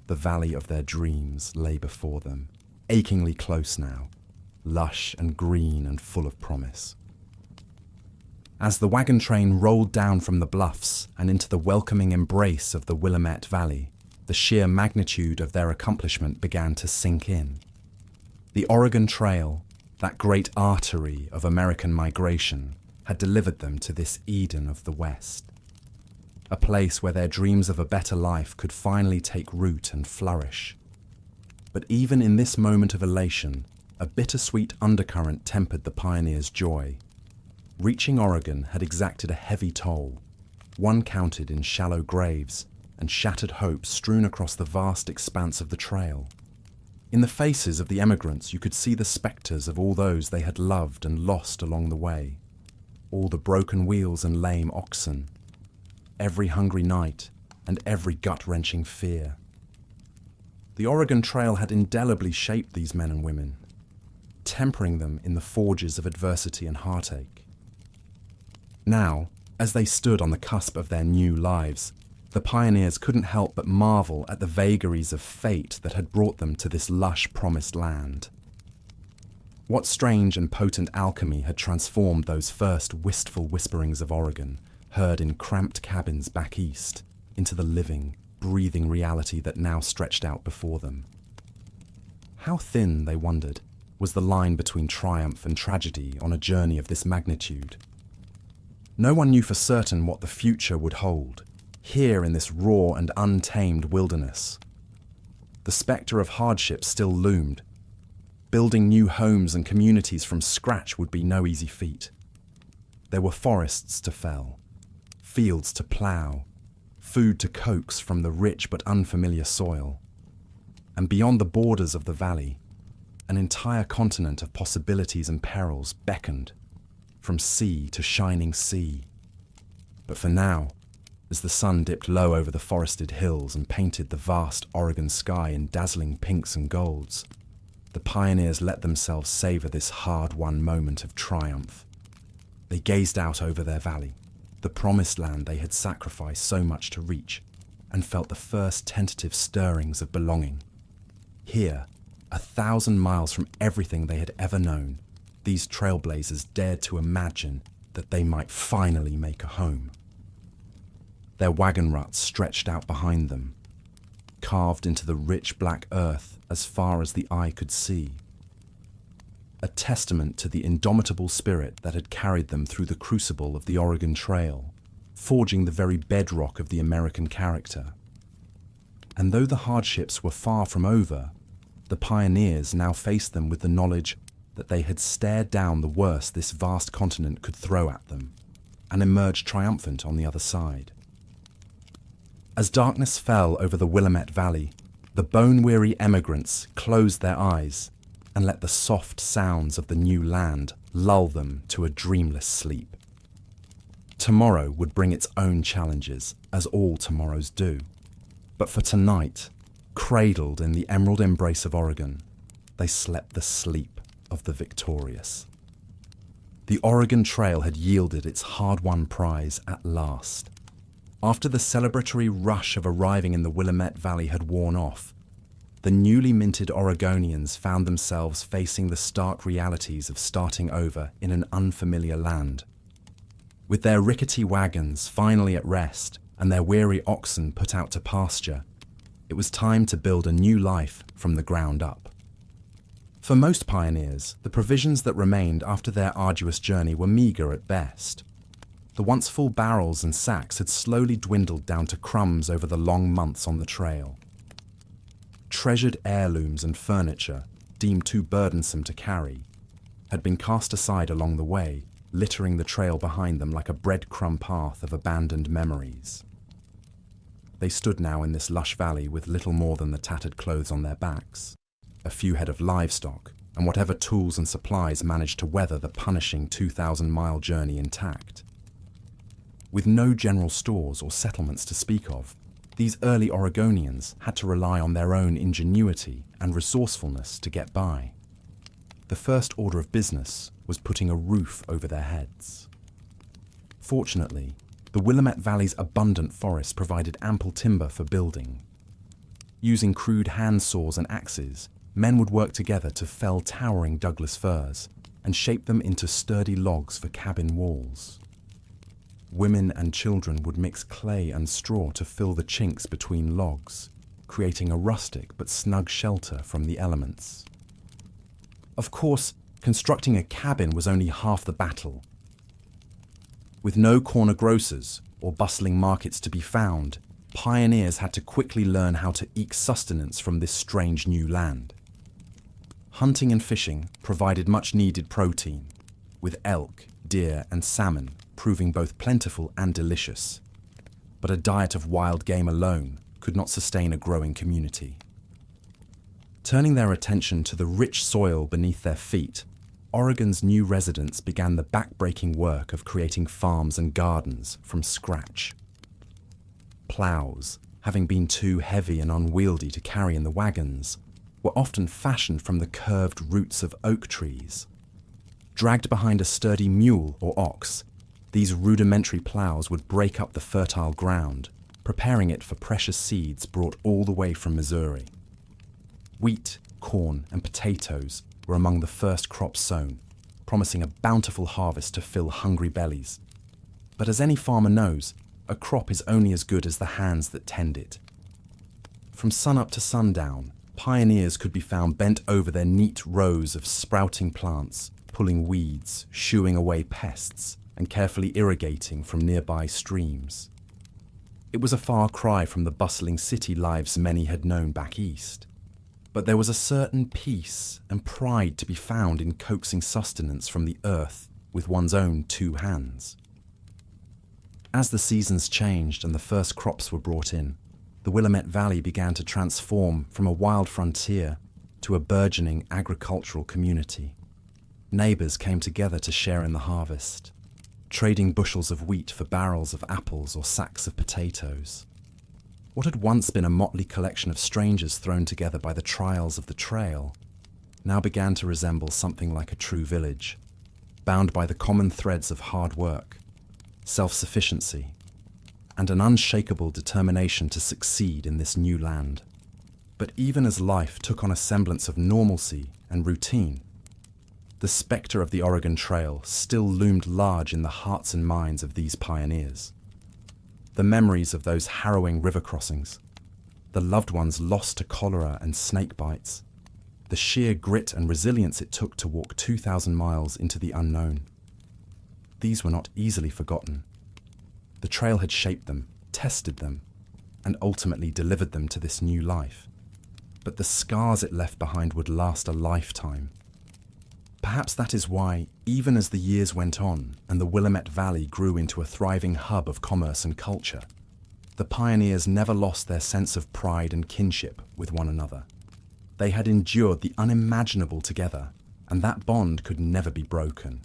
The valley of their dreams lay before them, achingly close now, lush and green and full of promise. As the wagon train rolled down from the bluffs and into the welcoming embrace of the Willamette Valley, the sheer magnitude of their accomplishment began to sink in. The Oregon Trail, that great artery of American migration, had delivered them to this Eden of the West, a place where their dreams of a better life could finally take root and flourish. But even in this moment of elation, a bittersweet undercurrent tempered the pioneers' joy. Reaching Oregon had exacted a heavy toll, one counted in shallow graves and shattered hopes strewn across the vast expanse of the trail. In the faces of the emigrants you could see the spectres of all those they had loved and lost along the way, all the broken wheels and lame oxen, every hungry night and every gut-wrenching fear. The Oregon Trail had indelibly shaped these men and women, tempering them in the forges of adversity and heartache. Now, as they stood on the cusp of their new lives, the pioneers couldn't help but marvel at the vagaries of fate that had brought them to this lush, promised land. What strange and potent alchemy had transformed those first wistful whisperings of Oregon, heard in cramped cabins back east, into the living, breathing reality that now stretched out before them? How thin, they wondered, was the line between triumph and tragedy on a journey of this magnitude? No one knew for certain what the future would hold, here in this raw and untamed wilderness. The spectre of hardship still loomed. Building new homes and communities from scratch would be no easy feat. There were forests to fell, fields to plough, food to coax from the rich but unfamiliar soil. And beyond the borders of the valley, an entire continent of possibilities and perils beckoned, from sea to shining sea. But for now, as the sun dipped low over the forested hills and painted the vast Oregon sky in dazzling pinks and golds, the pioneers let themselves savor this hard-won moment of triumph. They gazed out over their valley, the promised land they had sacrificed so much to reach, and felt the first tentative stirrings of belonging. Here, 1,000 miles from everything they had ever known, these trailblazers dared to imagine that they might finally make a home. Their wagon ruts stretched out behind them, carved into the rich black earth as far as the eye could see. A testament to the indomitable spirit that had carried them through the crucible of the Oregon Trail, forging the very bedrock of the American character. And though the hardships were far from over, the pioneers now faced them with the knowledge that they had stared down the worst this vast continent could throw at them, and emerged triumphant on the other side. As darkness fell over the Willamette Valley, the bone-weary emigrants closed their eyes and let the soft sounds of the new land lull them to a dreamless sleep. Tomorrow would bring its own challenges, as all tomorrows do. But for tonight, cradled in the emerald embrace of Oregon, they slept the sleep of the victorious. The Oregon Trail had yielded its hard-won prize at last. After the celebratory rush of arriving in the Willamette Valley had worn off, the newly minted Oregonians found themselves facing the stark realities of starting over in an unfamiliar land. With their rickety wagons finally at rest and their weary oxen put out to pasture, it was time to build a new life from the ground up. For most pioneers, the provisions that remained after their arduous journey were meagre at best. The once full barrels and sacks had slowly dwindled down to crumbs over the long months on the trail. Treasured heirlooms and furniture, deemed too burdensome to carry, had been cast aside along the way, littering the trail behind them like a breadcrumb path of abandoned memories. They stood now in this lush valley with little more than the tattered clothes on their backs, a few head of livestock, and whatever tools and supplies managed to weather the punishing 2,000-mile journey intact. With no general stores or settlements to speak of, these early Oregonians had to rely on their own ingenuity and resourcefulness to get by. The first order of business was putting a roof over their heads. Fortunately, the Willamette Valley's abundant forest provided ample timber for building. Using crude hand saws and axes, men would work together to fell towering Douglas firs and shape them into sturdy logs for cabin walls. Women and children would mix clay and straw to fill the chinks between logs, creating a rustic but snug shelter from the elements. Of course, constructing a cabin was only half the battle. With no corner grocers or bustling markets to be found, pioneers had to quickly learn how to eke sustenance from this strange new land. Hunting and fishing provided much-needed protein, with elk, deer, and salmon proving both plentiful and delicious. But a diet of wild game alone could not sustain a growing community. Turning their attention to the rich soil beneath their feet, Oregon's new residents began the back-breaking work of creating farms and gardens from scratch. Plows, having been too heavy and unwieldy to carry in the wagons, were often fashioned from the curved roots of oak trees. Dragged behind a sturdy mule or ox, these rudimentary plows would break up the fertile ground, preparing it for precious seeds brought all the way from Missouri. Wheat, corn, and potatoes were among the first crops sown, promising a bountiful harvest to fill hungry bellies. But as any farmer knows, a crop is only as good as the hands that tend it. From sunup to sundown, pioneers could be found bent over their neat rows of sprouting plants, pulling weeds, shooing away pests, and carefully irrigating from nearby streams. It was a far cry from the bustling city lives many had known back east. But there was a certain peace and pride to be found in coaxing sustenance from the earth with one's own two hands. As the seasons changed and the first crops were brought in, the Willamette Valley began to transform from a wild frontier to a burgeoning agricultural community. Neighbors came together to share in the harvest, trading bushels of wheat for barrels of apples or sacks of potatoes. What had once been a motley collection of strangers thrown together by the trials of the trail now began to resemble something like a true village, bound by the common threads of hard work, self-sufficiency, and an unshakable determination to succeed in this new land. But even as life took on a semblance of normalcy and routine, the spectre of the Oregon Trail still loomed large in the hearts and minds of these pioneers. The memories of those harrowing river crossings, the loved ones lost to cholera and snake bites, the sheer grit and resilience it took to walk 2,000 miles into the unknown. These were not easily forgotten. The trail had shaped them, tested them, and ultimately delivered them to this new life. But the scars it left behind would last a lifetime. Perhaps that is why, even as the years went on and the Willamette Valley grew into a thriving hub of commerce and culture, the pioneers never lost their sense of pride and kinship with one another. They had endured the unimaginable together, and that bond could never be broken.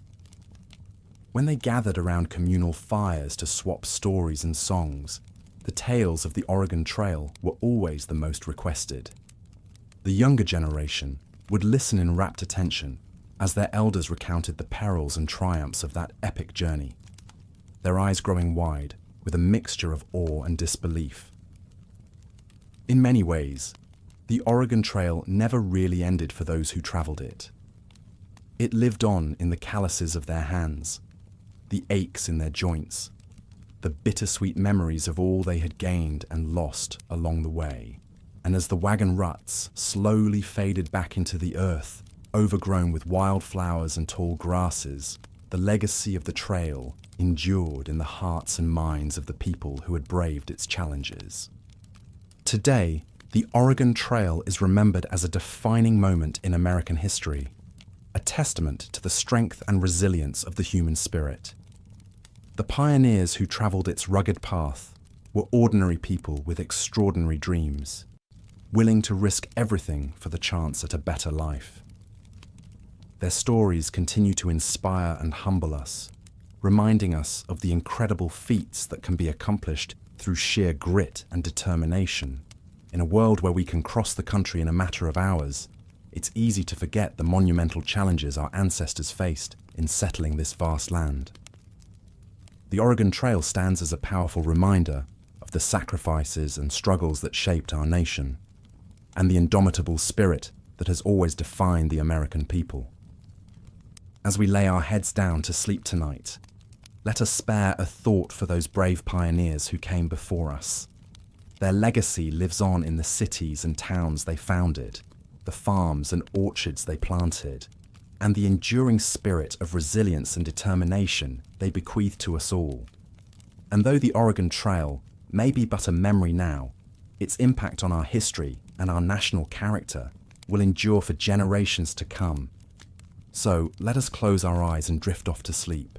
When they gathered around communal fires to swap stories and songs, the tales of the Oregon Trail were always the most requested. The younger generation would listen in rapt attention as their elders recounted the perils and triumphs of that epic journey, their eyes growing wide with a mixture of awe and disbelief. In many ways, the Oregon Trail never really ended for those who traveled it. It lived on in the calluses of their hands, the aches in their joints, the bittersweet memories of all they had gained and lost along the way. And as the wagon ruts slowly faded back into the earth, overgrown with wildflowers and tall grasses, the legacy of the trail endured in the hearts and minds of the people who had braved its challenges. Today, the Oregon Trail is remembered as a defining moment in American history, a testament to the strength and resilience of the human spirit. The pioneers who traveled its rugged path were ordinary people with extraordinary dreams, willing to risk everything for the chance at a better life. Their stories continue to inspire and humble us, reminding us of the incredible feats that can be accomplished through sheer grit and determination. In a world where we can cross the country in a matter of hours, it's easy to forget the monumental challenges our ancestors faced in settling this vast land. The Oregon Trail stands as a powerful reminder of the sacrifices and struggles that shaped our nation, and the indomitable spirit that has always defined the American people. As we lay our heads down to sleep tonight, let us spare a thought for those brave pioneers who came before us. Their legacy lives on in the cities and towns they founded, the farms and orchards they planted, and the enduring spirit of resilience and determination they bequeath to us all. And though the Oregon Trail may be but a memory now, its impact on our history and our national character will endure for generations to come. So let us close our eyes and drift off to sleep,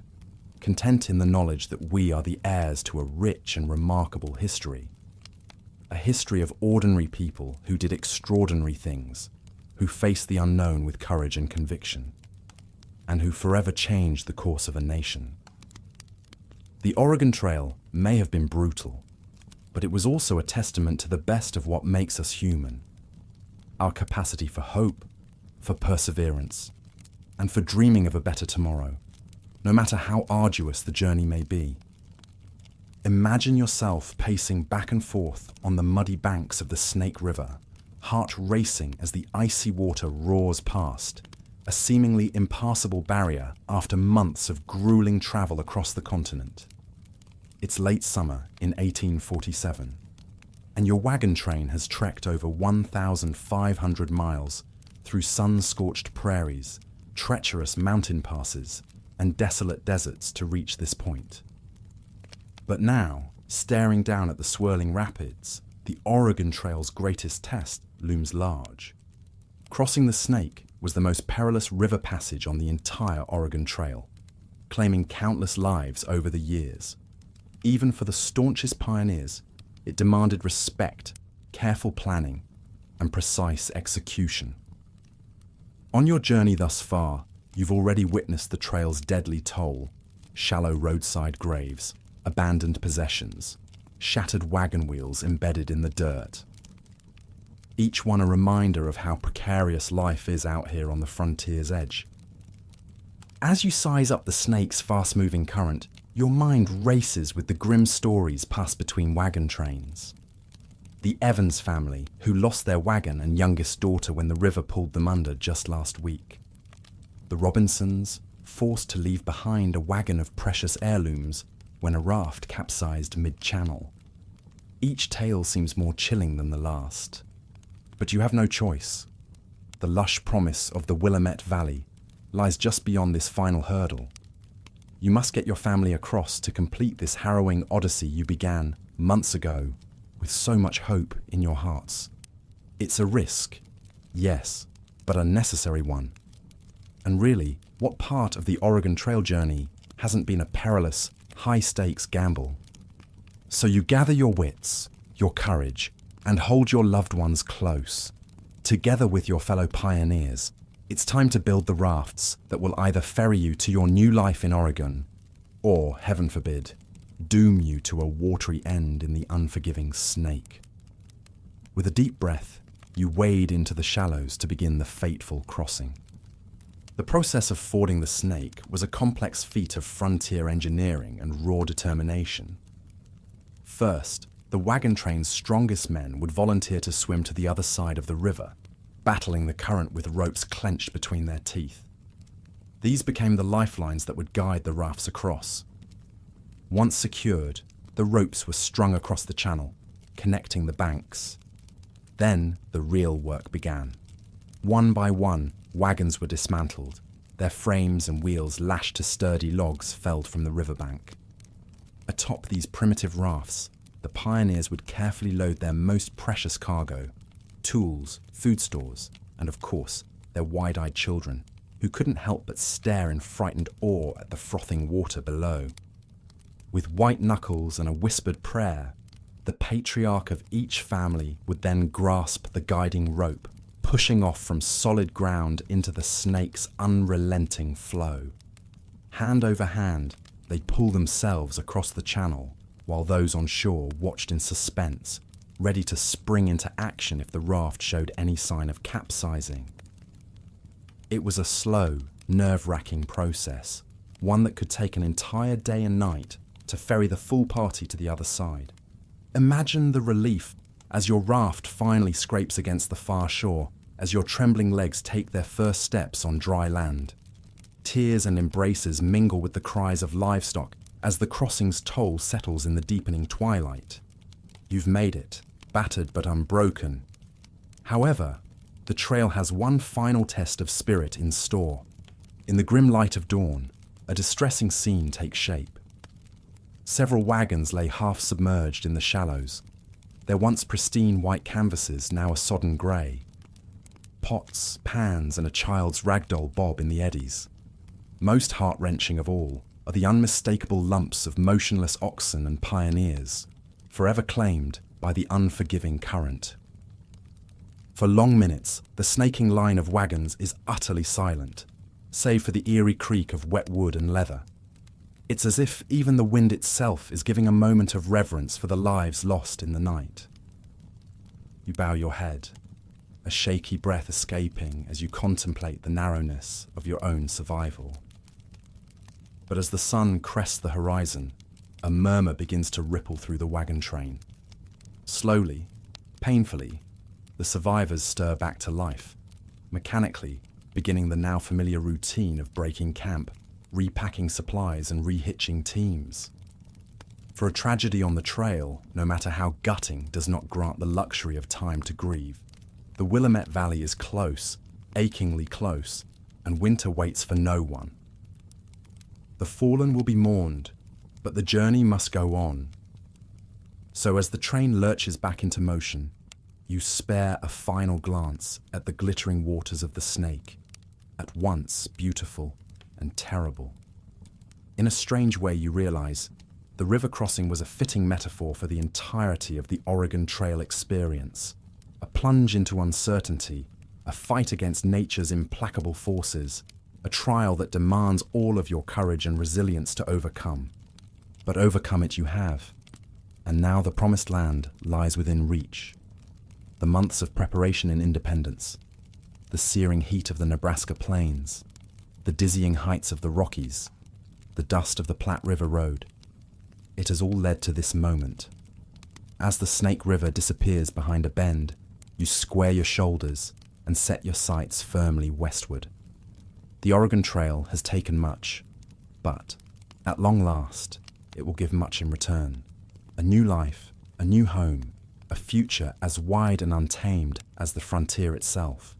content in the knowledge that we are the heirs to a rich and remarkable history. A history of ordinary people who did extraordinary things, who faced the unknown with courage and conviction, and who forever changed the course of a nation. The Oregon Trail may have been brutal, but it was also a testament to the best of what makes us human: our capacity for hope, for perseverance, and for dreaming of a better tomorrow, no matter how arduous the journey may be. Imagine yourself pacing back and forth on the muddy banks of the Snake River, heart racing as the icy water roars past, a seemingly impassable barrier after months of grueling travel across the continent. It's late summer in 1847, and your wagon train has trekked over 1,500 miles through sun-scorched prairies, treacherous mountain passes, and desolate deserts to reach this point. But now, staring down at the swirling rapids, the Oregon Trail's greatest test looms large. Crossing the Snake was the most perilous river passage on the entire Oregon Trail, claiming countless lives over the years. Even for the staunchest pioneers, it demanded respect, careful planning, and precise execution. On your journey thus far, you've already witnessed the trail's deadly toll: shallow roadside graves, abandoned possessions, shattered wagon wheels embedded in the dirt. Each one a reminder of how precarious life is out here on the frontier's edge. As you size up the Snake's fast-moving current, your mind races with the grim stories passed between wagon trains. The Evans family, who lost their wagon and youngest daughter when the river pulled them under just last week. The Robinsons, forced to leave behind a wagon of precious heirlooms when a raft capsized mid-channel. Each tale seems more chilling than the last. But you have no choice. The lush promise of the Willamette Valley lies just beyond this final hurdle. You must get your family across to complete this harrowing odyssey you began months ago with so much hope in your hearts. It's a risk, yes, but a necessary one. And really, what part of the Oregon Trail journey hasn't been a perilous, high-stakes gamble? So you gather your wits, your courage, and hold your loved ones close. Together with your fellow pioneers, it's time to build the rafts that will either ferry you to your new life in Oregon, or, heaven forbid, doom you to a watery end in the unforgiving Snake. With a deep breath, you wade into the shallows to begin the fateful crossing. The process of fording the Snake was a complex feat of frontier engineering and raw determination. First, the wagon train's strongest men would volunteer to swim to the other side of the river, battling the current with ropes clenched between their teeth. These became the lifelines that would guide the rafts across. Once secured, the ropes were strung across the channel, connecting the banks. Then the real work began. One by one, wagons were dismantled, their frames and wheels lashed to sturdy logs felled from the riverbank. Atop these primitive rafts, the pioneers would carefully load their most precious cargo: tools, food stores, and of course, their wide-eyed children, who couldn't help but stare in frightened awe at the frothing water below. With white knuckles and a whispered prayer, the patriarch of each family would then grasp the guiding rope, pushing off from solid ground into the Snake's unrelenting flow. Hand over hand, they'd pull themselves across the channel, while those on shore watched in suspense, ready to spring into action if the raft showed any sign of capsizing. It was a slow, nerve-wracking process, one that could take an entire day and night to ferry the full party to the other side. Imagine the relief as your raft finally scrapes against the far shore, as your trembling legs take their first steps on dry land. Tears and embraces mingle with the cries of livestock as the crossing's toll settles in the deepening twilight. You've made it, battered but unbroken. However, the trail has one final test of spirit in store. In the grim light of dawn, a distressing scene takes shape. Several wagons lay half submerged in the shallows, their once pristine white canvases now a sodden grey. Pots, pans, and a child's ragdoll bob in the eddies. Most heart-wrenching of all are the unmistakable lumps of motionless oxen and pioneers, forever claimed by the unforgiving current. For long minutes, the snaking line of wagons is utterly silent, save for the eerie creak of wet wood and leather. It's as if even the wind itself is giving a moment of reverence for the lives lost in the night. You bow your head, a shaky breath escaping as you contemplate the narrowness of your own survival. But as the sun crests the horizon, a murmur begins to ripple through the wagon train. Slowly, painfully, the survivors stir back to life, mechanically beginning the now familiar routine of breaking camp, repacking supplies and rehitching teams. For a tragedy on the trail, no matter how gutting, does not grant the luxury of time to grieve. The Willamette Valley is close, achingly close, and winter waits for no one. The fallen will be mourned, but the journey must go on. So as the train lurches back into motion, you spare a final glance at the glittering waters of the Snake, at once beautiful and terrible. In a strange way, you realize the river crossing was a fitting metaphor for the entirety of the Oregon Trail experience. A plunge into uncertainty, a fight against nature's implacable forces, a trial that demands all of your courage and resilience to overcome. But overcome it you have, and now the promised land lies within reach. The months of preparation and independence, the searing heat of the Nebraska plains, the dizzying heights of the Rockies, the dust of the Platte River Road. It has all led to this moment. As the Snake River disappears behind a bend, you square your shoulders and set your sights firmly westward. The Oregon Trail has taken much, but at long last, it will give much in return. A new life, a new home, a future as wide and untamed as the frontier itself.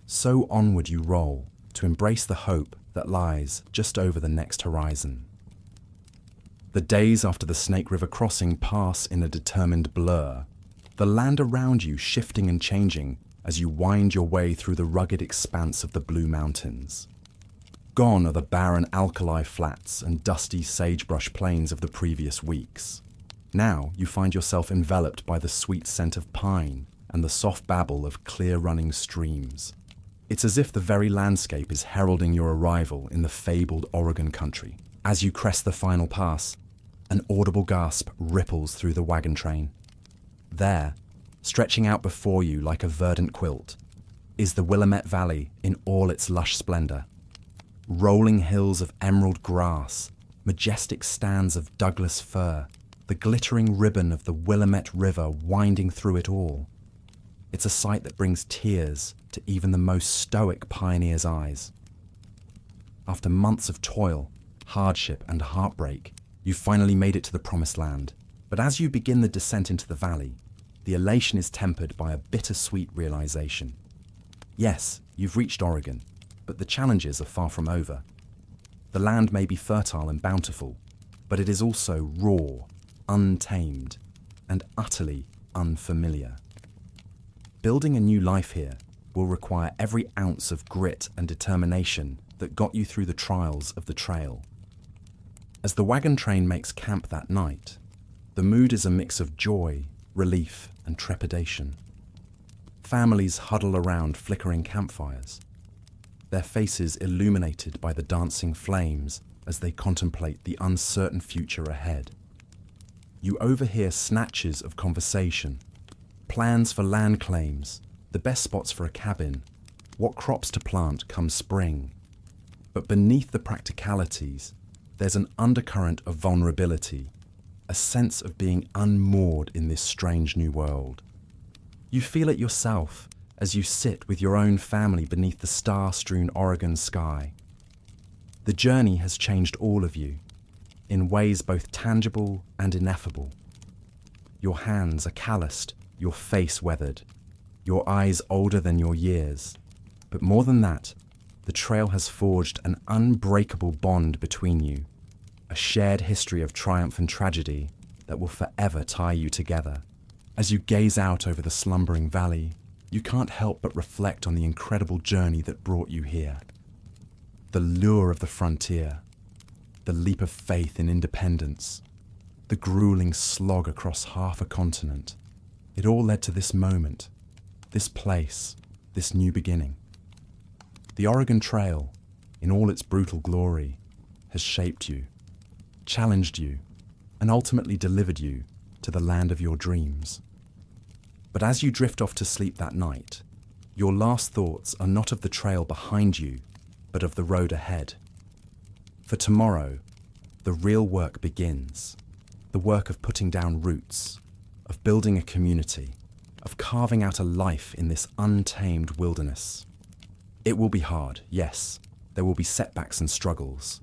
So onward you roll, to embrace the hope that lies just over the next horizon. The days after the Snake River crossing pass in a determined blur, the land around you shifting and changing as you wind your way through the rugged expanse of the Blue Mountains. Gone are the barren alkali flats and dusty sagebrush plains of the previous weeks. Now you find yourself enveloped by the sweet scent of pine and the soft babble of clear-running streams. It's as if the very landscape is heralding your arrival in the fabled Oregon country. As you crest the final pass, an audible gasp ripples through the wagon train. There, stretching out before you like a verdant quilt, is the Willamette Valley in all its lush splendor. Rolling hills of emerald grass, majestic stands of Douglas fir, the glittering ribbon of the Willamette River winding through it all. It's a sight that brings tears to even the most stoic pioneer's eyes. After months of toil, hardship, and heartbreak, you've finally made it to the promised land. But as you begin the descent into the valley, the elation is tempered by a bittersweet realization. Yes, you've reached Oregon, but the challenges are far from over. The land may be fertile and bountiful, but it is also raw, untamed, and utterly unfamiliar. Building a new life here will require every ounce of grit and determination that got you through the trials of the trail. As the wagon train makes camp that night, the mood is a mix of joy, relief, and trepidation. Families huddle around flickering campfires, their faces illuminated by the dancing flames as they contemplate the uncertain future ahead. You overhear snatches of conversation, plans for land claims, the best spots for a cabin, what crops to plant come spring. But beneath the practicalities, there's an undercurrent of vulnerability, a sense of being unmoored in this strange new world. You feel it yourself as you sit with your own family beneath the star-strewn Oregon sky. The journey has changed all of you, in ways both tangible and ineffable. Your hands are calloused, your face weathered, your eyes older than your years. But more than that, the trail has forged an unbreakable bond between you, a shared history of triumph and tragedy that will forever tie you together. As you gaze out over the slumbering valley, you can't help but reflect on the incredible journey that brought you here. The lure of the frontier, the leap of faith in independence, the grueling slog across half a continent. It all led to this moment, this place, this new beginning. The Oregon Trail, in all its brutal glory, has shaped you, challenged you, and ultimately delivered you to the land of your dreams. But as you drift off to sleep that night, your last thoughts are not of the trail behind you, but of the road ahead. For tomorrow, the real work begins. The work of putting down roots, of building a community, of carving out a life in this untamed wilderness. It will be hard, yes. There will be setbacks and struggles,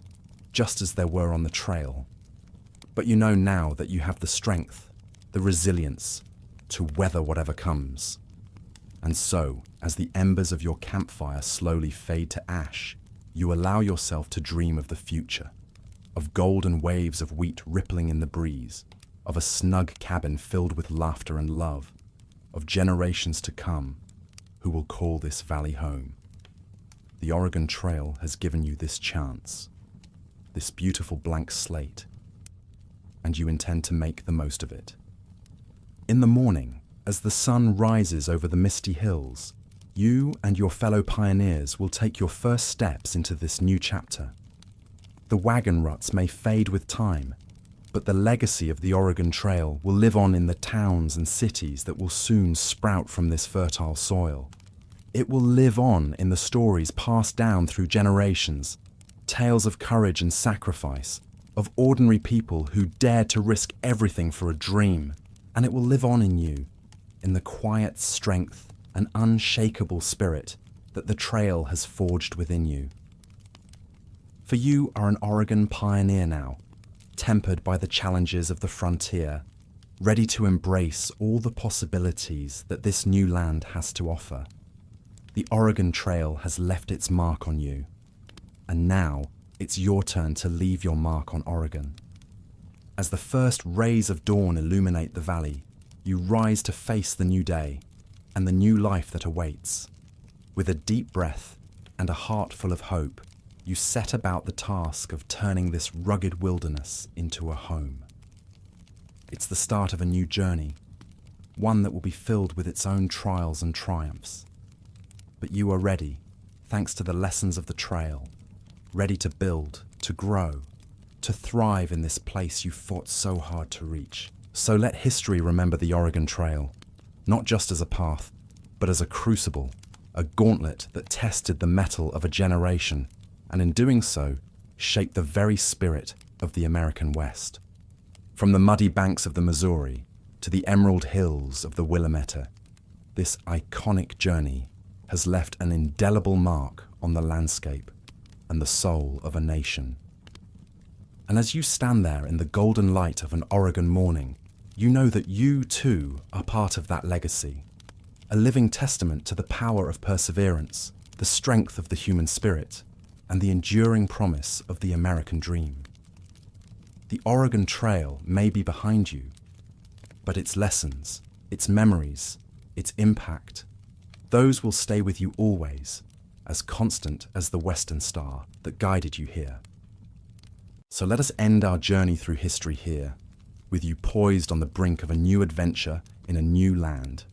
just as there were on the trail. But you know now that you have the strength, the resilience, to weather whatever comes. And so, as the embers of your campfire slowly fade to ash, you allow yourself to dream of the future, of golden waves of wheat rippling in the breeze, of a snug cabin filled with laughter and love, of generations to come who will call this valley home. The Oregon Trail has given you this chance, this beautiful blank slate, and you intend to make the most of it. In the morning, as the sun rises over the misty hills, you and your fellow pioneers will take your first steps into this new chapter. The wagon ruts may fade with time, but the legacy of the Oregon Trail will live on in the towns and cities that will soon sprout from this fertile soil. It will live on in the stories passed down through generations, tales of courage and sacrifice, of ordinary people who dared to risk everything for a dream. And it will live on in you, in the quiet strength and unshakable spirit that the trail has forged within you. For you are an Oregon pioneer now, tempered by the challenges of the frontier, ready to embrace all the possibilities that this new land has to offer. The Oregon Trail has left its mark on you, and now it's your turn to leave your mark on Oregon. As the first rays of dawn illuminate the valley, you rise to face the new day and the new life that awaits. With a deep breath and a heart full of hope, you set about the task of turning this rugged wilderness into a home. It's the start of a new journey, one that will be filled with its own trials and triumphs. But you are ready, thanks to the lessons of the trail, ready to build, to grow, to thrive in this place you fought so hard to reach. So let history remember the Oregon Trail, not just as a path, but as a crucible, a gauntlet that tested the mettle of a generation, and in doing so, shaped the very spirit of the American West. From the muddy banks of the Missouri to the emerald hills of the Willamette, this iconic journey has left an indelible mark on the landscape and the soul of a nation. And as you stand there in the golden light of an Oregon morning, you know that you too are part of that legacy, a living testament to the power of perseverance, the strength of the human spirit, and the enduring promise of the American dream. The Oregon Trail may be behind you, but its lessons, its memories, its impact, those will stay with you always, as constant as the Western Star that guided you here. So let us end our journey through history here, with you poised on the brink of a new adventure in a new land.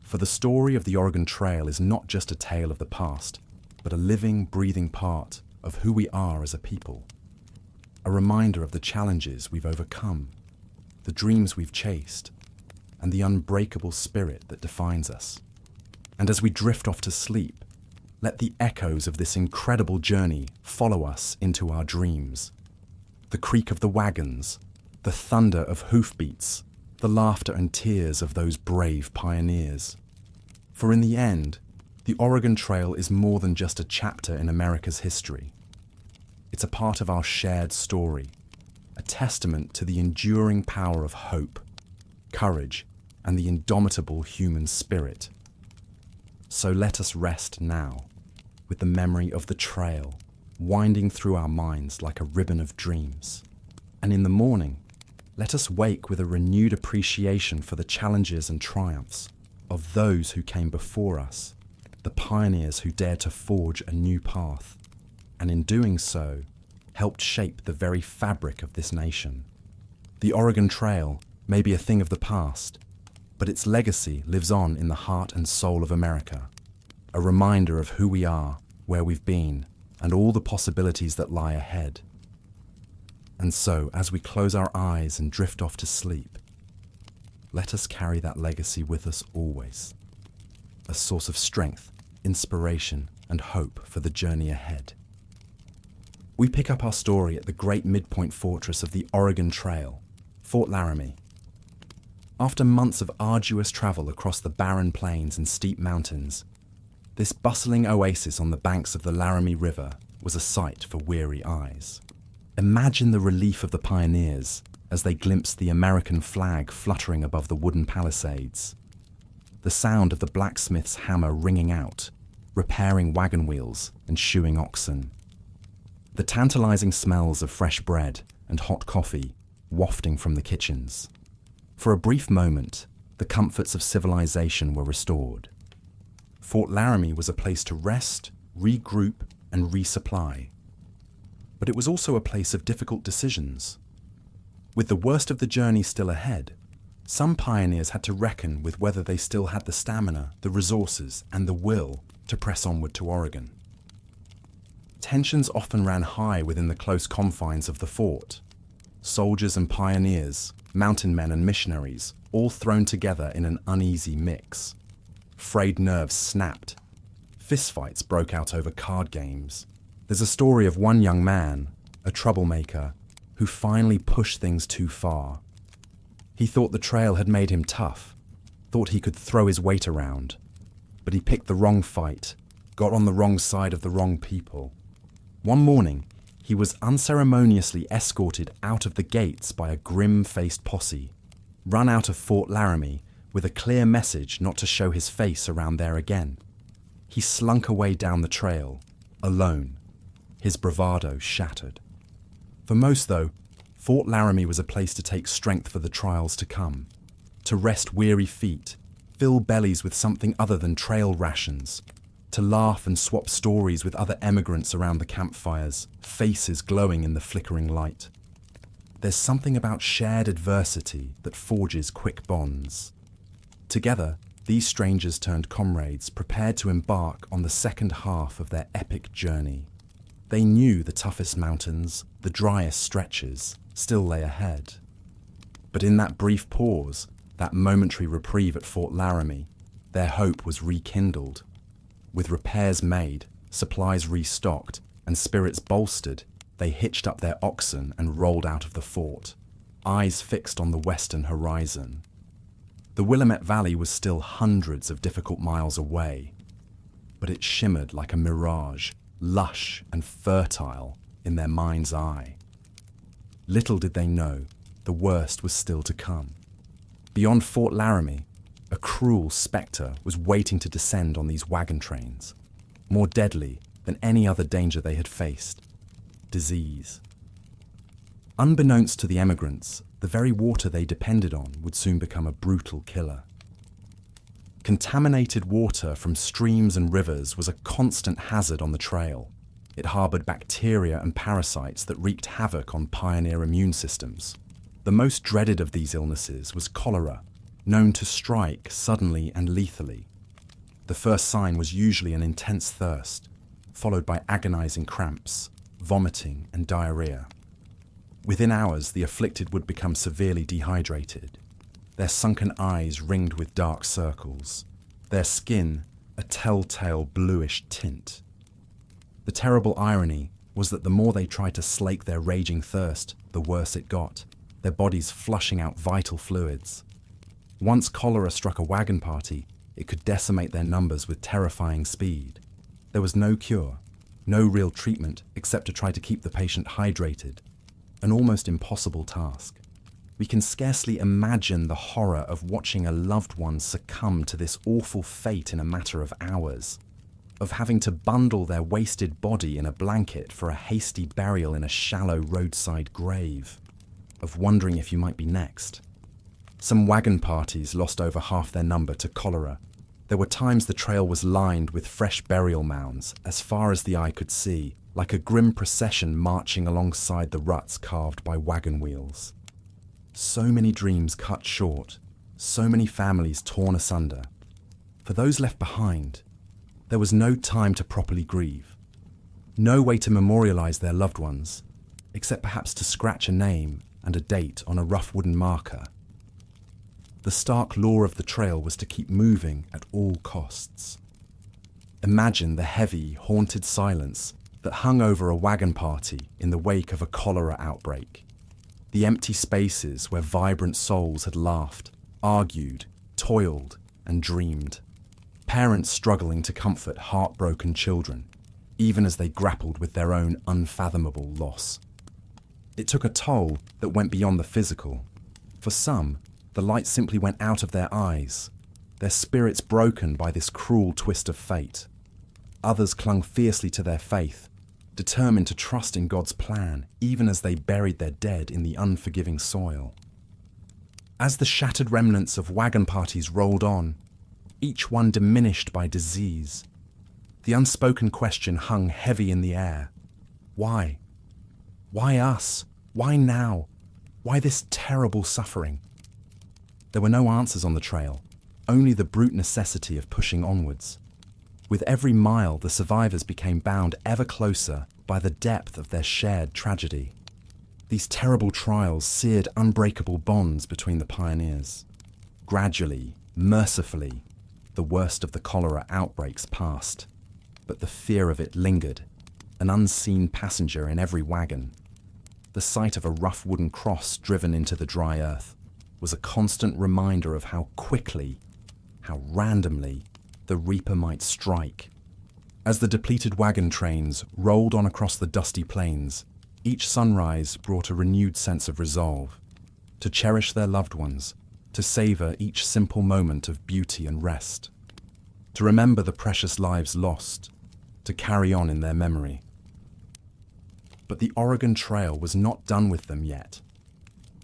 For the story of the Oregon Trail is not just a tale of the past, but a living, breathing part of who we are as a people. A reminder of the challenges we've overcome, the dreams we've chased, and the unbreakable spirit that defines us. And as we drift off to sleep, let the echoes of this incredible journey follow us into our dreams. The creak of the wagons, the thunder of hoofbeats, the laughter and tears of those brave pioneers. For in the end, the Oregon Trail is more than just a chapter in America's history. It's a part of our shared story, a testament to the enduring power of hope, courage, and the indomitable human spirit. So let us rest now, with the memory of the trail winding through our minds like a ribbon of dreams. And in the morning, let us wake with a renewed appreciation for the challenges and triumphs of those who came before us, the pioneers who dared to forge a new path, and in doing so, helped shape the very fabric of this nation. The Oregon Trail may be a thing of the past, but its legacy lives on in the heart and soul of America, a reminder of who we are, where we've been, and all the possibilities that lie ahead. And so, as we close our eyes and drift off to sleep, let us carry that legacy with us always, a source of strength, inspiration, and hope for the journey ahead. We pick up our story at the great midpoint fortress of the Oregon Trail, Fort Laramie. After months of arduous travel across the barren plains and steep mountains, this bustling oasis on the banks of the Laramie River was a sight for weary eyes. Imagine the relief of the pioneers as they glimpsed the American flag fluttering above the wooden palisades, the sound of the blacksmith's hammer ringing out, repairing wagon wheels and shoeing oxen, the tantalizing smells of fresh bread and hot coffee wafting from the kitchens. For a brief moment, the comforts of civilization were restored. Fort Laramie was a place to rest, regroup, and resupply. But it was also a place of difficult decisions. With the worst of the journey still ahead, some pioneers had to reckon with whether they still had the stamina, the resources, and the will to press onward to Oregon. Tensions often ran high within the close confines of the fort. Soldiers and pioneers, mountain men and missionaries, all thrown together in an uneasy mix. Frayed nerves snapped. Fistfights broke out over card games. There's a story of one young man, a troublemaker, who finally pushed things too far. He thought the trail had made him tough, thought he could throw his weight around, but he picked the wrong fight, got on the wrong side of the wrong people. One morning, he was unceremoniously escorted out of the gates by a grim-faced posse, run out of Fort Laramie with a clear message not to show his face around there again. He slunk away down the trail, alone, his bravado shattered. For most, though, Fort Laramie was a place to take strength for the trials to come, to rest weary feet, fill bellies with something other than trail rations, to laugh and swap stories with other emigrants around the campfires, faces glowing in the flickering light. There's something about shared adversity that forges quick bonds. Together, these strangers turned comrades, prepared to embark on the second half of their epic journey. They knew the toughest mountains, the driest stretches, still lay ahead. But in that brief pause, that momentary reprieve at Fort Laramie, their hope was rekindled. With repairs made, supplies restocked, and spirits bolstered, they hitched up their oxen and rolled out of the fort, eyes fixed on the western horizon. The Willamette Valley was still hundreds of difficult miles away, but it shimmered like a mirage, lush and fertile in their mind's eye. Little did they know, the worst was still to come. Beyond Fort Laramie, a cruel spectre was waiting to descend on these wagon trains, more deadly than any other danger they had faced: disease. Unbeknownst to the emigrants, the very water they depended on would soon become a brutal killer. Contaminated water from streams and rivers was a constant hazard on the trail. It harbored bacteria and parasites that wreaked havoc on pioneer immune systems. The most dreaded of these illnesses was cholera, known to strike suddenly and lethally. The first sign was usually an intense thirst, followed by agonizing cramps, vomiting, and diarrhea. Within hours, the afflicted would become severely dehydrated, their sunken eyes ringed with dark circles, their skin, a telltale bluish tint. The terrible irony was that the more they tried to slake their raging thirst, the worse it got, their bodies flushing out vital fluids. Once cholera struck a wagon party, it could decimate their numbers with terrifying speed. There was no cure, no real treatment except to try to keep the patient hydrated, an almost impossible task. We can scarcely imagine the horror of watching a loved one succumb to this awful fate in a matter of hours, of having to bundle their wasted body in a blanket for a hasty burial in a shallow roadside grave, of wondering if you might be next. Some wagon parties lost over half their number to cholera. There were times the trail was lined with fresh burial mounds as far as the eye could see, like a grim procession marching alongside the ruts carved by wagon wheels. So many dreams cut short, so many families torn asunder. For those left behind, there was no time to properly grieve, no way to memorialize their loved ones, except perhaps to scratch a name and a date on a rough wooden marker. The stark law of the trail was to keep moving at all costs. Imagine the heavy, haunted silence that hung over a wagon party in the wake of a cholera outbreak. The empty spaces where vibrant souls had laughed, argued, toiled, and dreamed. Parents struggling to comfort heartbroken children, even as they grappled with their own unfathomable loss. It took a toll that went beyond the physical. For some, the light simply went out of their eyes, their spirits broken by this cruel twist of fate. Others clung fiercely to their faith, determined to trust in God's plan, even as they buried their dead in the unforgiving soil. As the shattered remnants of wagon parties rolled on, each one diminished by disease, the unspoken question hung heavy in the air. Why? Why us? Why now? Why this terrible suffering? There were no answers on the trail, only the brute necessity of pushing onwards. With every mile, the survivors became bound ever closer by the depth of their shared tragedy. These terrible trials seared unbreakable bonds between the pioneers. Gradually, mercifully, the worst of the cholera outbreaks passed, but the fear of it lingered, an unseen passenger in every wagon. The sight of a rough wooden cross driven into the dry earth was a constant reminder of how quickly, how randomly, the reaper might strike. As the depleted wagon trains rolled on across the dusty plains, each sunrise brought a renewed sense of resolve, to cherish their loved ones, to savor each simple moment of beauty and rest, to remember the precious lives lost, to carry on in their memory. But the Oregon Trail was not done with them yet.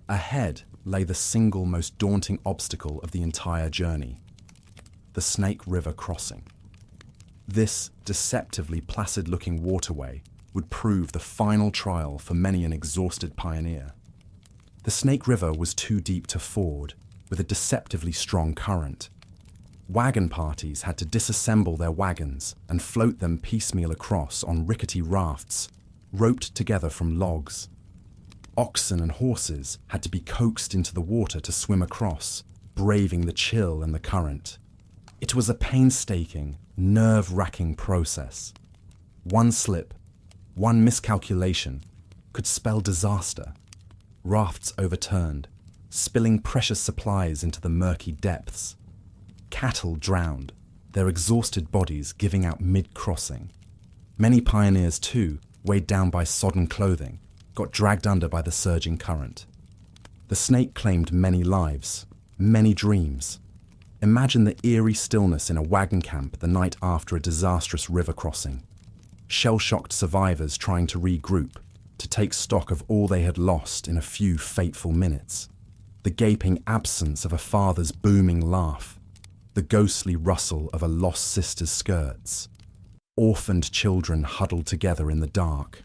Ahead lay the single most daunting obstacle of the entire journey: the Snake River crossing. This deceptively placid-looking waterway would prove the final trial for many an exhausted pioneer. The Snake River was too deep to ford, with a deceptively strong current. Wagon parties had to disassemble their wagons and float them piecemeal across on rickety rafts, roped together from logs. Oxen and horses had to be coaxed into the water to swim across, braving the chill and the current. It was a painstaking, nerve-wracking process. One slip, one miscalculation, could spell disaster. Rafts overturned, spilling precious supplies into the murky depths. Cattle drowned, their exhausted bodies giving out mid-crossing. Many pioneers, too, weighed down by sodden clothing, got dragged under by the surging current. The snake claimed many lives, many dreams. Imagine the eerie stillness in a wagon camp the night after a disastrous river crossing. Shell-shocked survivors trying to regroup, to take stock of all they had lost in a few fateful minutes. The gaping absence of a father's booming laugh, the ghostly rustle of a lost sister's skirts. Orphaned children huddled together in the dark.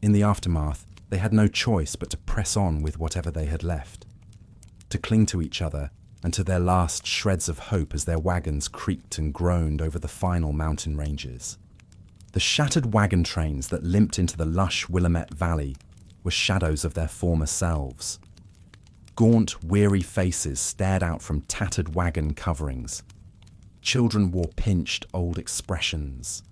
In the aftermath, they had no choice but to press on with whatever they had left, to cling to each other and to their last shreds of hope as their wagons creaked and groaned over the final mountain ranges. The shattered wagon trains that limped into the lush Willamette Valley were shadows of their former selves. Gaunt, weary faces stared out from tattered wagon coverings. Children wore pinched old expressions.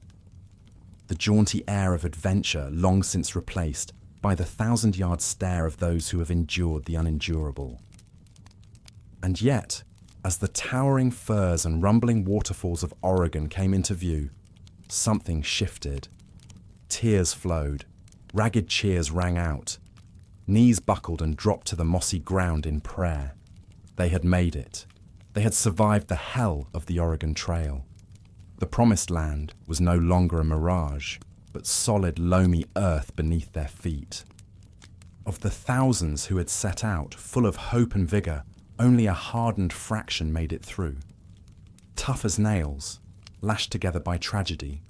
The jaunty air of adventure long since replaced by the 1,000-yard stare of those who have endured the unendurable. And yet, as the towering firs and rumbling waterfalls of Oregon came into view, something shifted. Tears flowed, ragged cheers rang out, knees buckled and dropped to the mossy ground in prayer. They had made it. They had survived the hell of the Oregon Trail. The promised land was no longer a mirage, but solid, loamy earth beneath their feet. Of the thousands who had set out, full of hope and vigor, only a hardened fraction made it through. Tough as nails, lashed together by tragedy,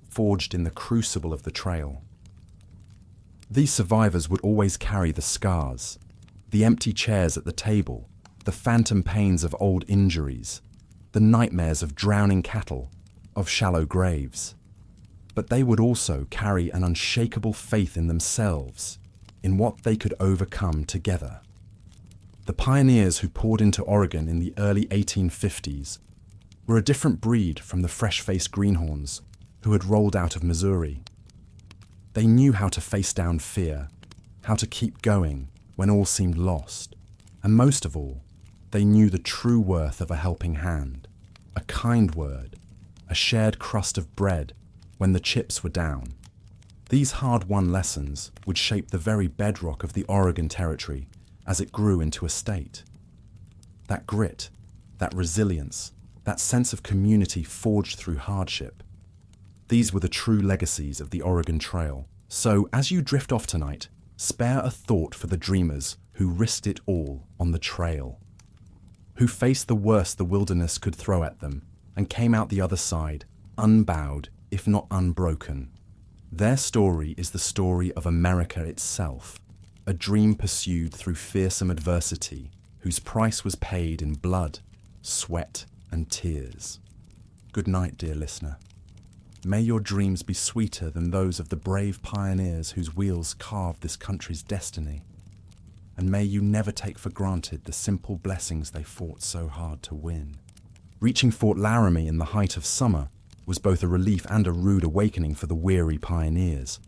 forged in the crucible of the trail. These survivors would always carry the scars, the empty chairs at the table, the phantom pains of old injuries, the nightmares of drowning cattle, of shallow graves. But they would also carry an unshakable faith in themselves, in what they could overcome together. The pioneers who poured into Oregon in the early 1850s were a different breed from the fresh-faced greenhorns who had rolled out of Missouri. They knew how to face down fear, how to keep going when all seemed lost, and most of all, they knew the true worth of a helping hand, a kind word, a shared crust of bread when the chips were down. These hard-won lessons would shape the very bedrock of the Oregon Territory as it grew into a state. That grit, that resilience, that sense of community forged through hardship. These were the true legacies of the Oregon Trail. So, as you drift off tonight, spare a thought for the dreamers who risked it all on the trail, who faced the worst the wilderness could throw at them and came out the other side, unbowed, if not unbroken. Their story is the story of America itself, a dream pursued through fearsome adversity, whose price was paid in blood, sweat, and tears. Good night, dear listener. May your dreams be sweeter than those of the brave pioneers whose wheels carved this country's destiny. And may you never take for granted the simple blessings they fought so hard to win. Reaching Fort Laramie in the height of summer was both a relief and a rude awakening for the weary pioneers.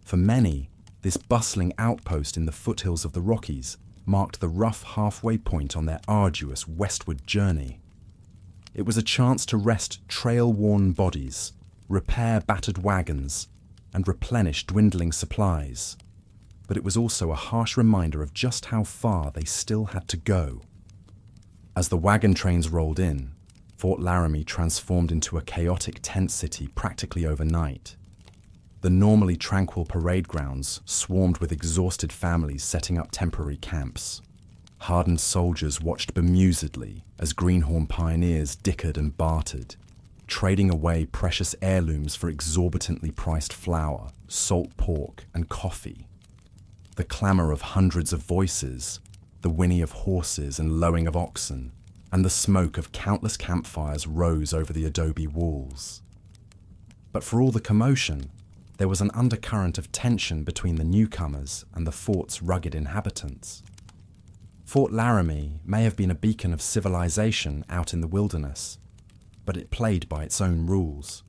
For many, this bustling outpost in the foothills of the Rockies marked the rough halfway point on their arduous westward journey. It was a chance to rest trail-worn bodies, repair battered wagons, and replenish dwindling supplies. But it was also a harsh reminder of just how far they still had to go. As the wagon trains rolled in, Fort Laramie transformed into a chaotic tent city practically overnight. The normally tranquil parade grounds swarmed with exhausted families setting up temporary camps. Hardened soldiers watched bemusedly as greenhorn pioneers dickered and bartered, trading away precious heirlooms for exorbitantly priced flour, salt pork, and coffee. The clamour of hundreds of voices, the whinny of horses and lowing of oxen, and the smoke of countless campfires rose over the adobe walls. But for all the commotion, there was an undercurrent of tension between the newcomers and the fort's rugged inhabitants. Fort Laramie may have been a beacon of civilization out in the wilderness, but it played by its own rules.